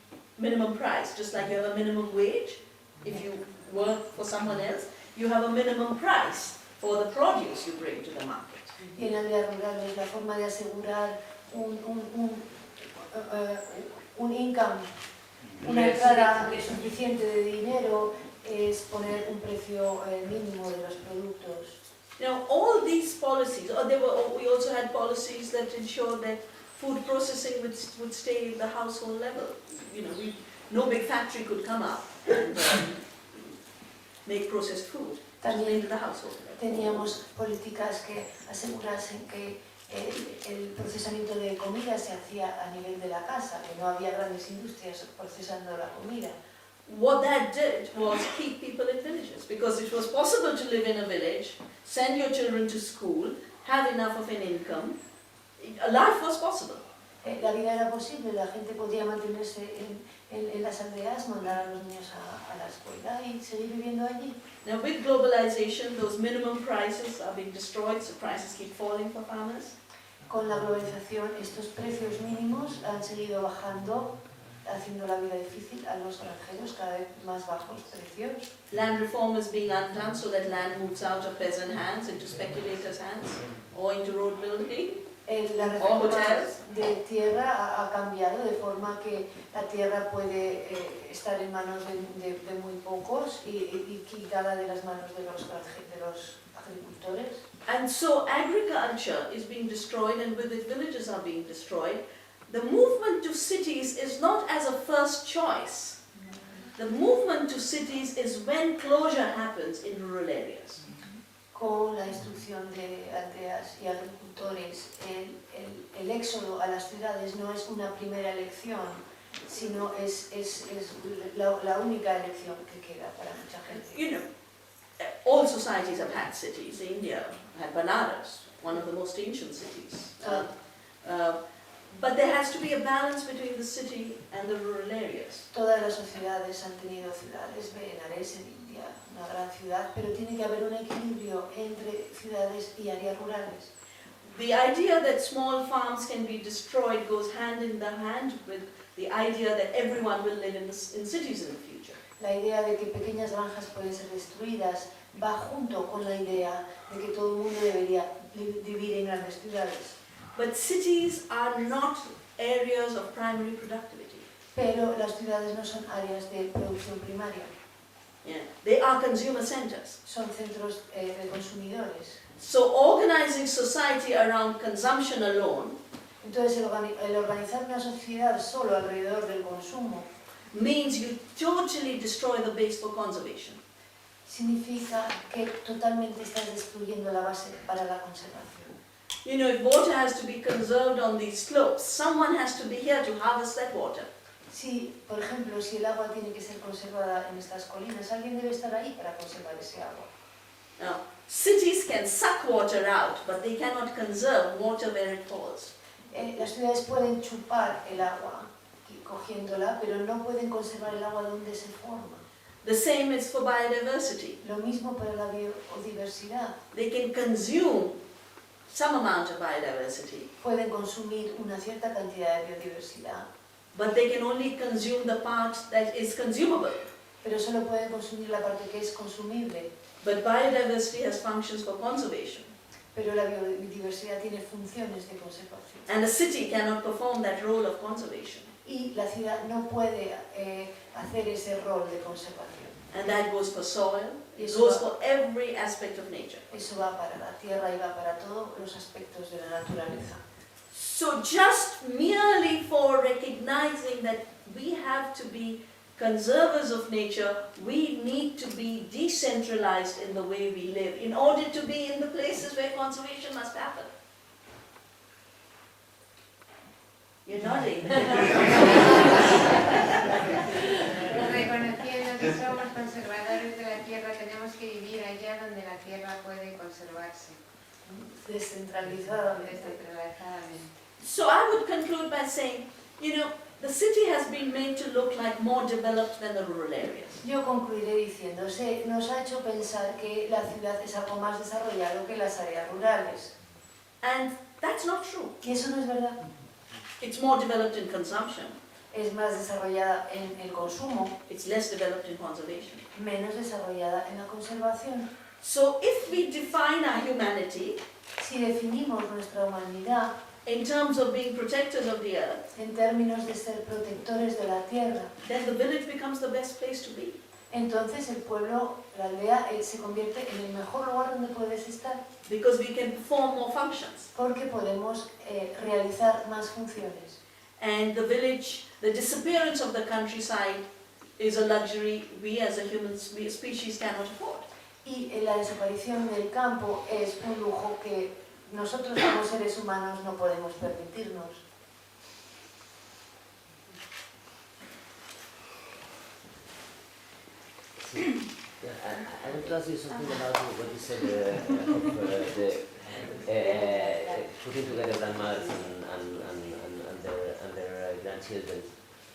Speaker 6: price. Just like you have a minimum wage, if you work for someone else, you have a minimum price for the produce you bring to the market.
Speaker 2: Y en áreas rurales la forma de asegurar un income, una entrada suficiente de dinero es poner un precio mínimo de los productos.
Speaker 6: Now, all these policies, we also had policies that ensured that food processing would stay in the household level. You know, no big factory could come up and make processed food into the household.
Speaker 2: Teníamos políticas que asegurasen que el procesamiento de comida se hacía a nivel de la casa, que no había grandes industrias procesando la comida.
Speaker 6: What that did was keep people in villages, because it was possible to live in a village, send your children to school, have enough of an income. Life was possible.
Speaker 2: La vida era posible, la gente podía mantenerse en las aldeas, mandar a los niños a la escuela y seguir viviendo allí.
Speaker 6: Now with globalization, those minimum prices are being destroyed, so prices keep falling for farmers.
Speaker 2: Con la globalización, estos precios mínimos han seguido bajando, haciendo la vida difícil a los granjeros, cada vez más bajos precios.
Speaker 6: Land reform is being undone so that land moves out of peasant hands into speculators' hands or into road building.
Speaker 2: La reforma de tierra ha cambiado de forma que la tierra puede estar en manos de muy pocos y quitada de las manos de los agricultores.
Speaker 6: And so agriculture is being destroyed, and with it villages are being destroyed. The movement to cities is not as a first choice. The movement to cities is when closure happens in rural areas.
Speaker 2: Con la instrucción de aldeas y agricultores, el éxodo a las ciudades no es una primera elección, sino es la única elección que queda para mucha gente.
Speaker 6: You know, all societies have had cities. India had Banaras, one of the most ancient cities. But there has to be a balance between the city and the rural areas.
Speaker 2: Todas las sociedades han tenido ciudades, Benares en India, una gran ciudad, pero tiene que haber un equilibrio entre ciudades y áreas rurales.
Speaker 6: The idea that small farms can be destroyed goes hand in hand with the idea that everyone will live in cities in the future.
Speaker 2: La idea de que pequeñas granjas pueden ser destruidas va junto con la idea de que todo el mundo debería vivir en grandes ciudades.
Speaker 6: But cities are not areas of primary productivity.
Speaker 2: Pero las ciudades no son áreas de producción primaria.
Speaker 6: Yeah. They are consumer centers.
Speaker 2: Son centros de consumidores.
Speaker 6: So organizing society around consumption alone
Speaker 2: Entonces el organizar una sociedad solo alrededor del consumo
Speaker 6: means you totally destroy the base for conservation.
Speaker 2: significa que totalmente estás destruyendo la base para la conservación.
Speaker 6: You know, if water has to be conserved on these slopes, someone has to be here to harvest that water.
Speaker 2: Si, por ejemplo, si el agua tiene que ser conservada en estas colinas, alguien debe estar ahí para conservar ese agua.
Speaker 6: Now, cities can suck water out, but they cannot conserve water where it falls.
Speaker 2: Las ciudades pueden chupar el agua cogiéndola, pero no pueden conservar el agua donde se forma.
Speaker 6: The same is for biodiversity.
Speaker 2: Lo mismo para la biodiversidad.
Speaker 6: They can consume some amount of biodiversity,
Speaker 2: Pueden consumir una cierta cantidad de biodiversidad,
Speaker 6: but they can only consume the part that is consumable.
Speaker 2: pero solo pueden consumir la parte que es consumible.
Speaker 6: But biodiversity has functions for conservation.
Speaker 2: Pero la biodiversidad tiene funciones de conservación.
Speaker 6: And a city cannot perform that role of conservation.
Speaker 2: Y la ciudad no puede hacer ese rol de conservación.
Speaker 6: And that goes for soil,
Speaker 2: Y
Speaker 6: it
Speaker 2: eso
Speaker 6: goes
Speaker 2: va-
Speaker 6: for every aspect of nature.
Speaker 2: Eso va para la tierra y va para todos los aspectos de la naturaleza.
Speaker 6: So just merely for recognizing that we have to be conservers of nature, we need to be decentralized in the way we live in order to be in the places where conservation must happen. You're nodding.
Speaker 10: Reconociendo que somos conservadores de la tierra, tenemos que vivir allá donde la tierra puede conservarse.
Speaker 2: Descentralizadamente.
Speaker 10: Descentralizadamente.
Speaker 6: So I would conclude by saying, you know, the city has been made to look like more developed than the rural areas.
Speaker 2: Yo concluiré diciendo, nos ha hecho pensar que la ciudad es algo más desarrollado que las áreas rurales.
Speaker 6: And that's not true.
Speaker 2: Y eso no es verdad.
Speaker 6: It's more developed in consumption.
Speaker 2: Es más desarrollada en el consumo,
Speaker 6: It's less developed in conservation.
Speaker 2: menos desarrollada en la conservación.
Speaker 6: So if we define our humanity
Speaker 2: Si definimos nuestra humanidad
Speaker 6: in terms of being protectors of the earth,
Speaker 2: en términos de ser protectores de la tierra,
Speaker 6: then the village becomes the best place to be.
Speaker 2: entonces el pueblo, la aldea, se convierte en el mejor lugar donde puedes estar,
Speaker 6: Because we can perform more functions.
Speaker 2: porque podemos realizar más funciones.
Speaker 6: And the village, the disappearance of the countryside is a luxury we as a human species cannot afford.
Speaker 2: Y la desaparición del campo es un lujo que nosotros como seres humanos no podemos permitirnos.
Speaker 11: I want to ask you something about what you said putting together grandmothers and their grandchildren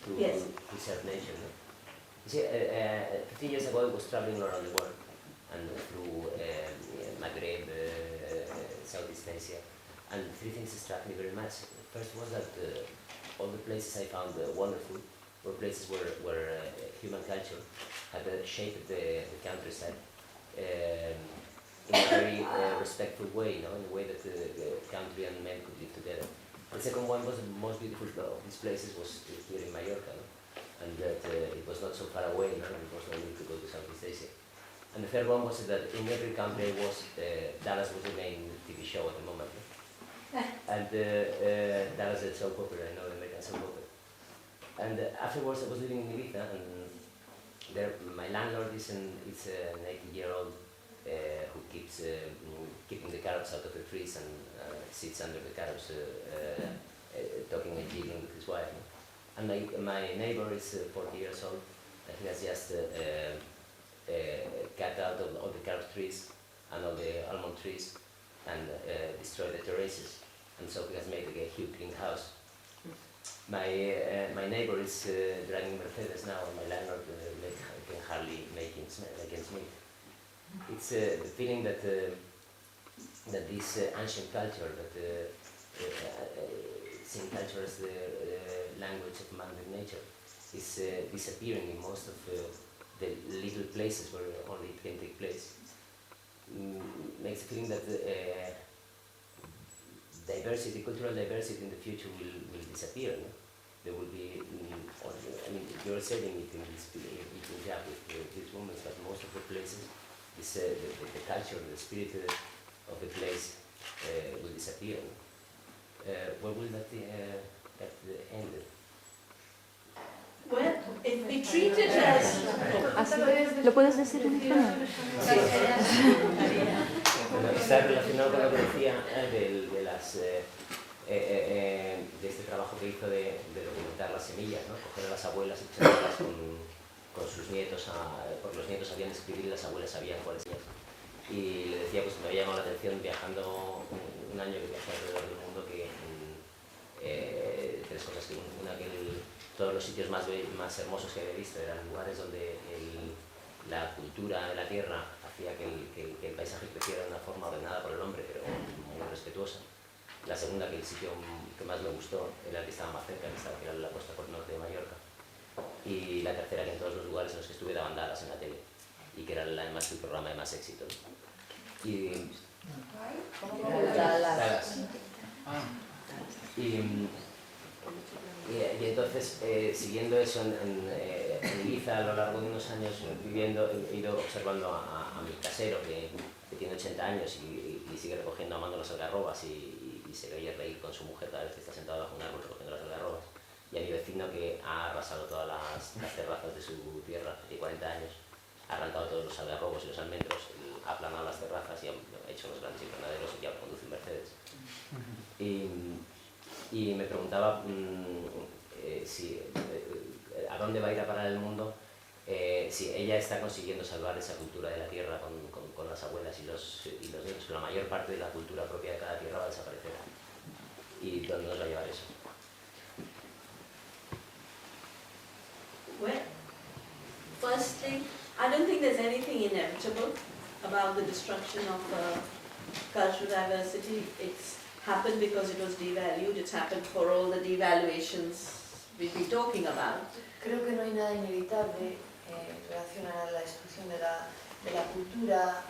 Speaker 11: to
Speaker 6: Yes.
Speaker 11: preserve nature. No? You see, 15 years ago I was traveling around the world and through Maghreb, Southeast Asia, and three things struck me very much. First was that all the places I found wonderful were places where human culture had shaped the countryside in a very respectful way, in a way that the country and men could live together. The second one was the most beautiful of these places was here in Mallorca, and that it was not so far away, and it was no need to go to Southeast Asia. And the third one was that in every country Dallas was the main TV show at the moment. And Dallas is soap opera, the American soap opera. And afterwards I was living in Ibiza, and there my landlord is an 80-year-old who keeps keeping the carrots out of the trees and sits under the carrots talking and giggling with his wife. And my neighbor is 40 years old, and he has just cut out all the carrot trees and all the almond trees and destroyed the terraces, and so he has made a huge greenhouse. My neighbor is driving Mercedes now, and my landlord can hardly make ends meet. It's the feeling that this ancient culture, that seeing culture as the language of man and nature, is disappearing in most of the little places where only it can take place. Makes the feeling that diversity, cultural diversity in the future will disappear. No? There will be, you're saying it in this job with these women, but most of the places, the culture, the spirit of the place will disappear. Where will that end?
Speaker 6: Well, if we treat it as...
Speaker 9: ¿Lo puedes decir en español?
Speaker 11: Bueno, está relacionado con lo que decía de este trabajo que hizo de documentar las semillas, ¿no? Coger a las abuelas y echarlas con sus nietos, porque los nietos sabían escribir y las abuelas sabían cuáles eran. Y le decía, pues me había llamado la atención viajando un año que viajé alrededor del mundo, que tres cosas, que una, que todos los sitios más hermosos que había visto eran lugares donde la cultura de la tierra hacía que el paisaje creciera de una forma ordenada por el hombre, pero muy respetuosa. La segunda, que el sitio que más me gustó era el que estaba más cerca, que era la costa por norte de Mallorca. Y la tercera, que en todos los lugares en los que estuve daban Dallas en la tele, y que era además el programa de más éxito. Y Dallas. Y entonces, siguiendo eso en Ibiza a lo largo de unos años viviendo, he ido observando a mi casero que tiene 80 años y sigue recogiendo a mano las algarrobas y se veía reír con su mujer cada vez que está sentado bajo un árbol recogiendo las algarrobas. Y a mi vecino, que ha arrasado todas las terrazas de su tierra hace 40 años, ha arrancado todos los algarrobos y los almendros, ha aplanado las terrazas y ha hecho unos grandes invernaderos y ya conduce un Mercedes. y me preguntaba a dónde va a ir a parar el mundo si ella está consiguiendo salvar esa cultura de la tierra con las abuelas y los nietos, que la mayor parte de la cultura propia de cada tierra va a desaparecer. ¿Y dónde nos va a llevar eso?
Speaker 6: Well, firstly, I don't think there's anything inevitable about the destruction of cultural diversity. It's happened because it was devalued. It's happened for all the devaluations we've been talking about.
Speaker 2: Creo que no hay nada inevitable en relación a la destrucción de la cultura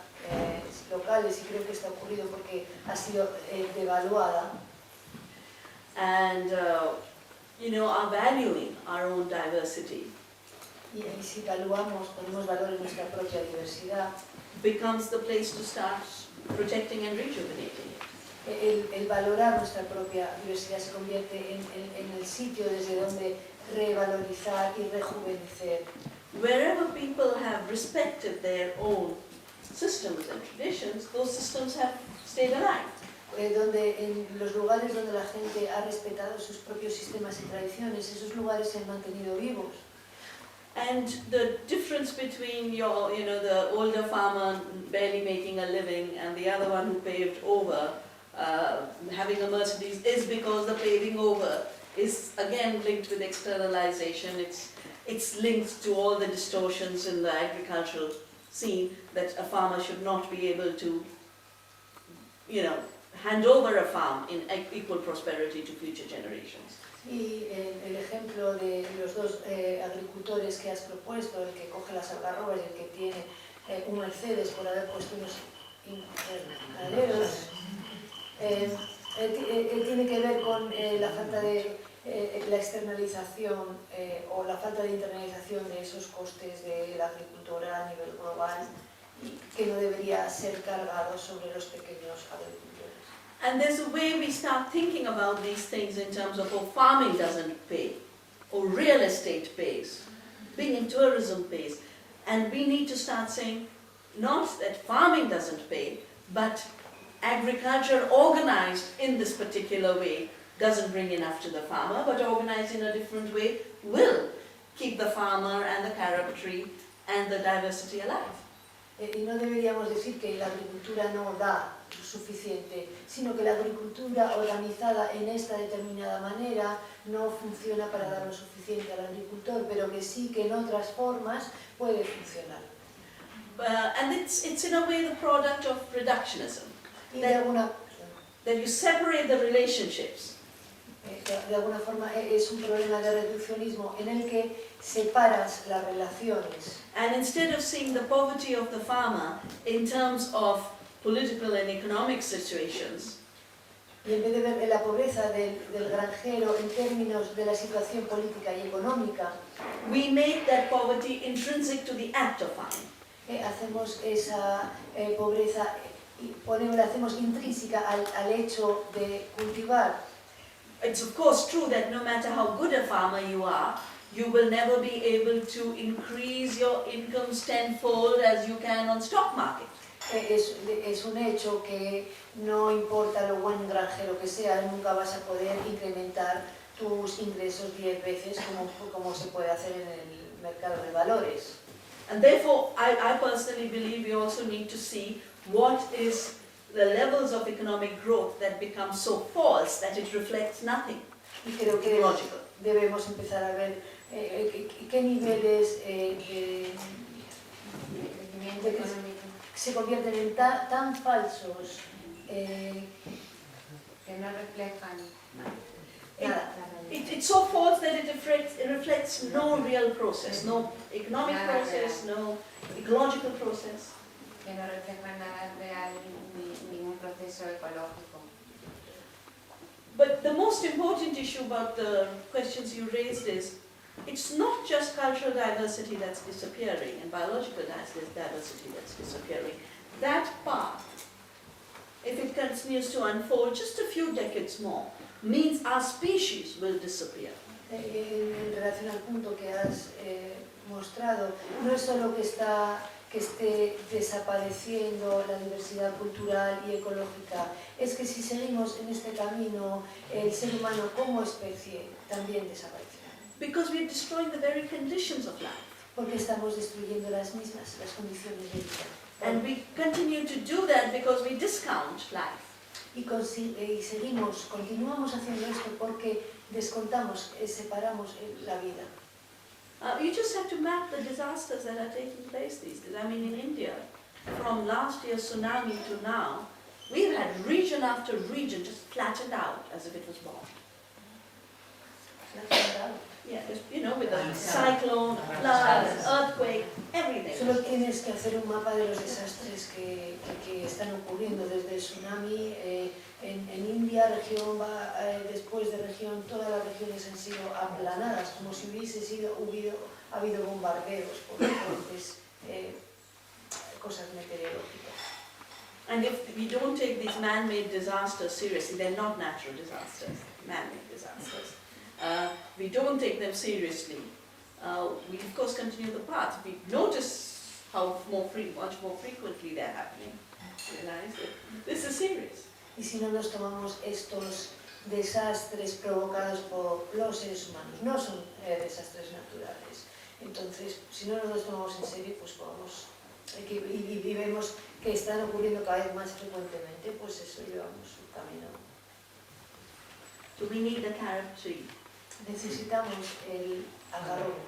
Speaker 2: locales, y creo que está ocurrido porque ha sido devaluada.
Speaker 6: And, are valuing our own diversity.
Speaker 2: Y si ponemos valor en nuestra propia diversidad,
Speaker 6: becomes the place to start protecting and rejuvenating it.
Speaker 2: El valorar nuestra propia diversidad se convierte en el sitio desde donde revalorizar y rejuvenecer.
Speaker 6: Wherever people have respected their own systems and traditions, those systems have stayed alive.
Speaker 2: Donde en los lugares donde la gente ha respetado sus propios sistemas y tradiciones, esos lugares se han mantenido vivos.
Speaker 6: And the difference between the older farmer barely making a living and the other one who paved over, having a Mercedes, is because the paving over is again linked with externalization. It's linked to all the distortions in the agricultural scene that a farmer should not be able to, hand over a farm in equal prosperity to future generations.
Speaker 2: Y el ejemplo de los dos agricultores que has propuesto, el que coge las algarrobas y el que tiene un Mercedes por haber puesto unos invernaderos, tiene que ver con la falta de la externalización o la falta de internalización de esos costes de la agricultura a nivel global, que no debería ser cargado sobre los pequeños agricultores.
Speaker 6: And there's a way we start thinking about these things in terms of, farming doesn't pay, or real estate pays, being in tourism pays. And we need to start saying, not that farming doesn't pay, but agriculture organized in this particular way doesn't bring enough to the farmer, but organized in a different way will keep the farmer and the carob tree and the diversity alive.
Speaker 2: Y no deberíamos decir que la agricultura no da suficiente, sino que la agricultura organizada en esta determinada manera no funciona para dar lo suficiente al agricultor, pero que sí que en otras formas puede funcionar.
Speaker 6: And it's in a way the product of reductionism.
Speaker 2: Y that
Speaker 6: you separate the relationships.
Speaker 2: De alguna forma es un problema de reduccionismo en el que separas las relaciones.
Speaker 6: And instead of seeing the poverty of the farmer in terms of political and economic situations,
Speaker 2: y en vez de ver la pobreza del granjero en términos de la situación política y económica,
Speaker 6: we make that poverty intrinsic to the act of farming.
Speaker 2: Hacemos esa pobreza y la hacemos intrínseca al hecho de cultivar.
Speaker 6: It's of course true that no matter how good a farmer you are, you will never be able to increase your incomes tenfold as you can on stock market.
Speaker 2: Es un hecho que no importa lo buen granjero que sea, nunca vas a poder incrementar tus ingresos 10 veces como se puede hacer en el mercado de valores.
Speaker 6: And therefore, I personally believe we also need to see what is the levels of economic growth that become so false that it reflects nothing.
Speaker 2: Y creo que debemos empezar a ver qué niveles de se convierten en tan falsos
Speaker 10: que no reflejan
Speaker 2: nada.
Speaker 6: It's so false that it reflects no real process, no economic process, no ecological process.
Speaker 10: Que no reflejan nada real, ningún proceso ecológico.
Speaker 6: But the most important issue about the questions you raised is, it's not just cultural diversity that's disappearing and biological diversity that's disappearing. That part, if it continues to unfold just a few decades more, means our species will disappear.
Speaker 2: En relación al punto que has mostrado, no es solo que está que esté desapareciendo la diversidad cultural y ecológica, es que si seguimos en este camino, el ser humano como especie también desaparecerá.
Speaker 6: Because we're destroying the very conditions of life.
Speaker 2: Porque estamos destruyendo las condiciones de vida.
Speaker 6: And we continue to do that because we discount life.
Speaker 2: Y continuamos haciendo esto porque descontamos, separamos la vida.
Speaker 6: You just have to map the disasters that are taking place these days. I mean, in India, from last year's tsunami to now, we've had region after region just flattened out as if it was bombed.
Speaker 2: Flattened out?
Speaker 6: Yeah, just, you know, with a cyclone, floods, earthquake, everything.
Speaker 2: Solo tienes que hacer un mapa de los desastres que están ocurriendo desde el tsunami en India, región después de región, todas las regiones han sido aplanadas, como si hubiese habido bombardeos por diferentes cosas meteorológicas.
Speaker 6: And if we don't take these man-made disasters seriously, they're not natural disasters, man-made disasters. We don't take them seriously. We of course continue the path. We notice how much more frequently they're happening. Realize that this is serious.
Speaker 2: Y si no nos tomamos estos desastres provocados por los seres humanos, no son desastres naturales. Entonces, si no nos tomamos en serio, pues y vemos que están ocurriendo cada vez más frecuentemente, pues eso llevamos su camino.
Speaker 6: So we need the carrot tree.
Speaker 2: Necesitamos el agarrobo.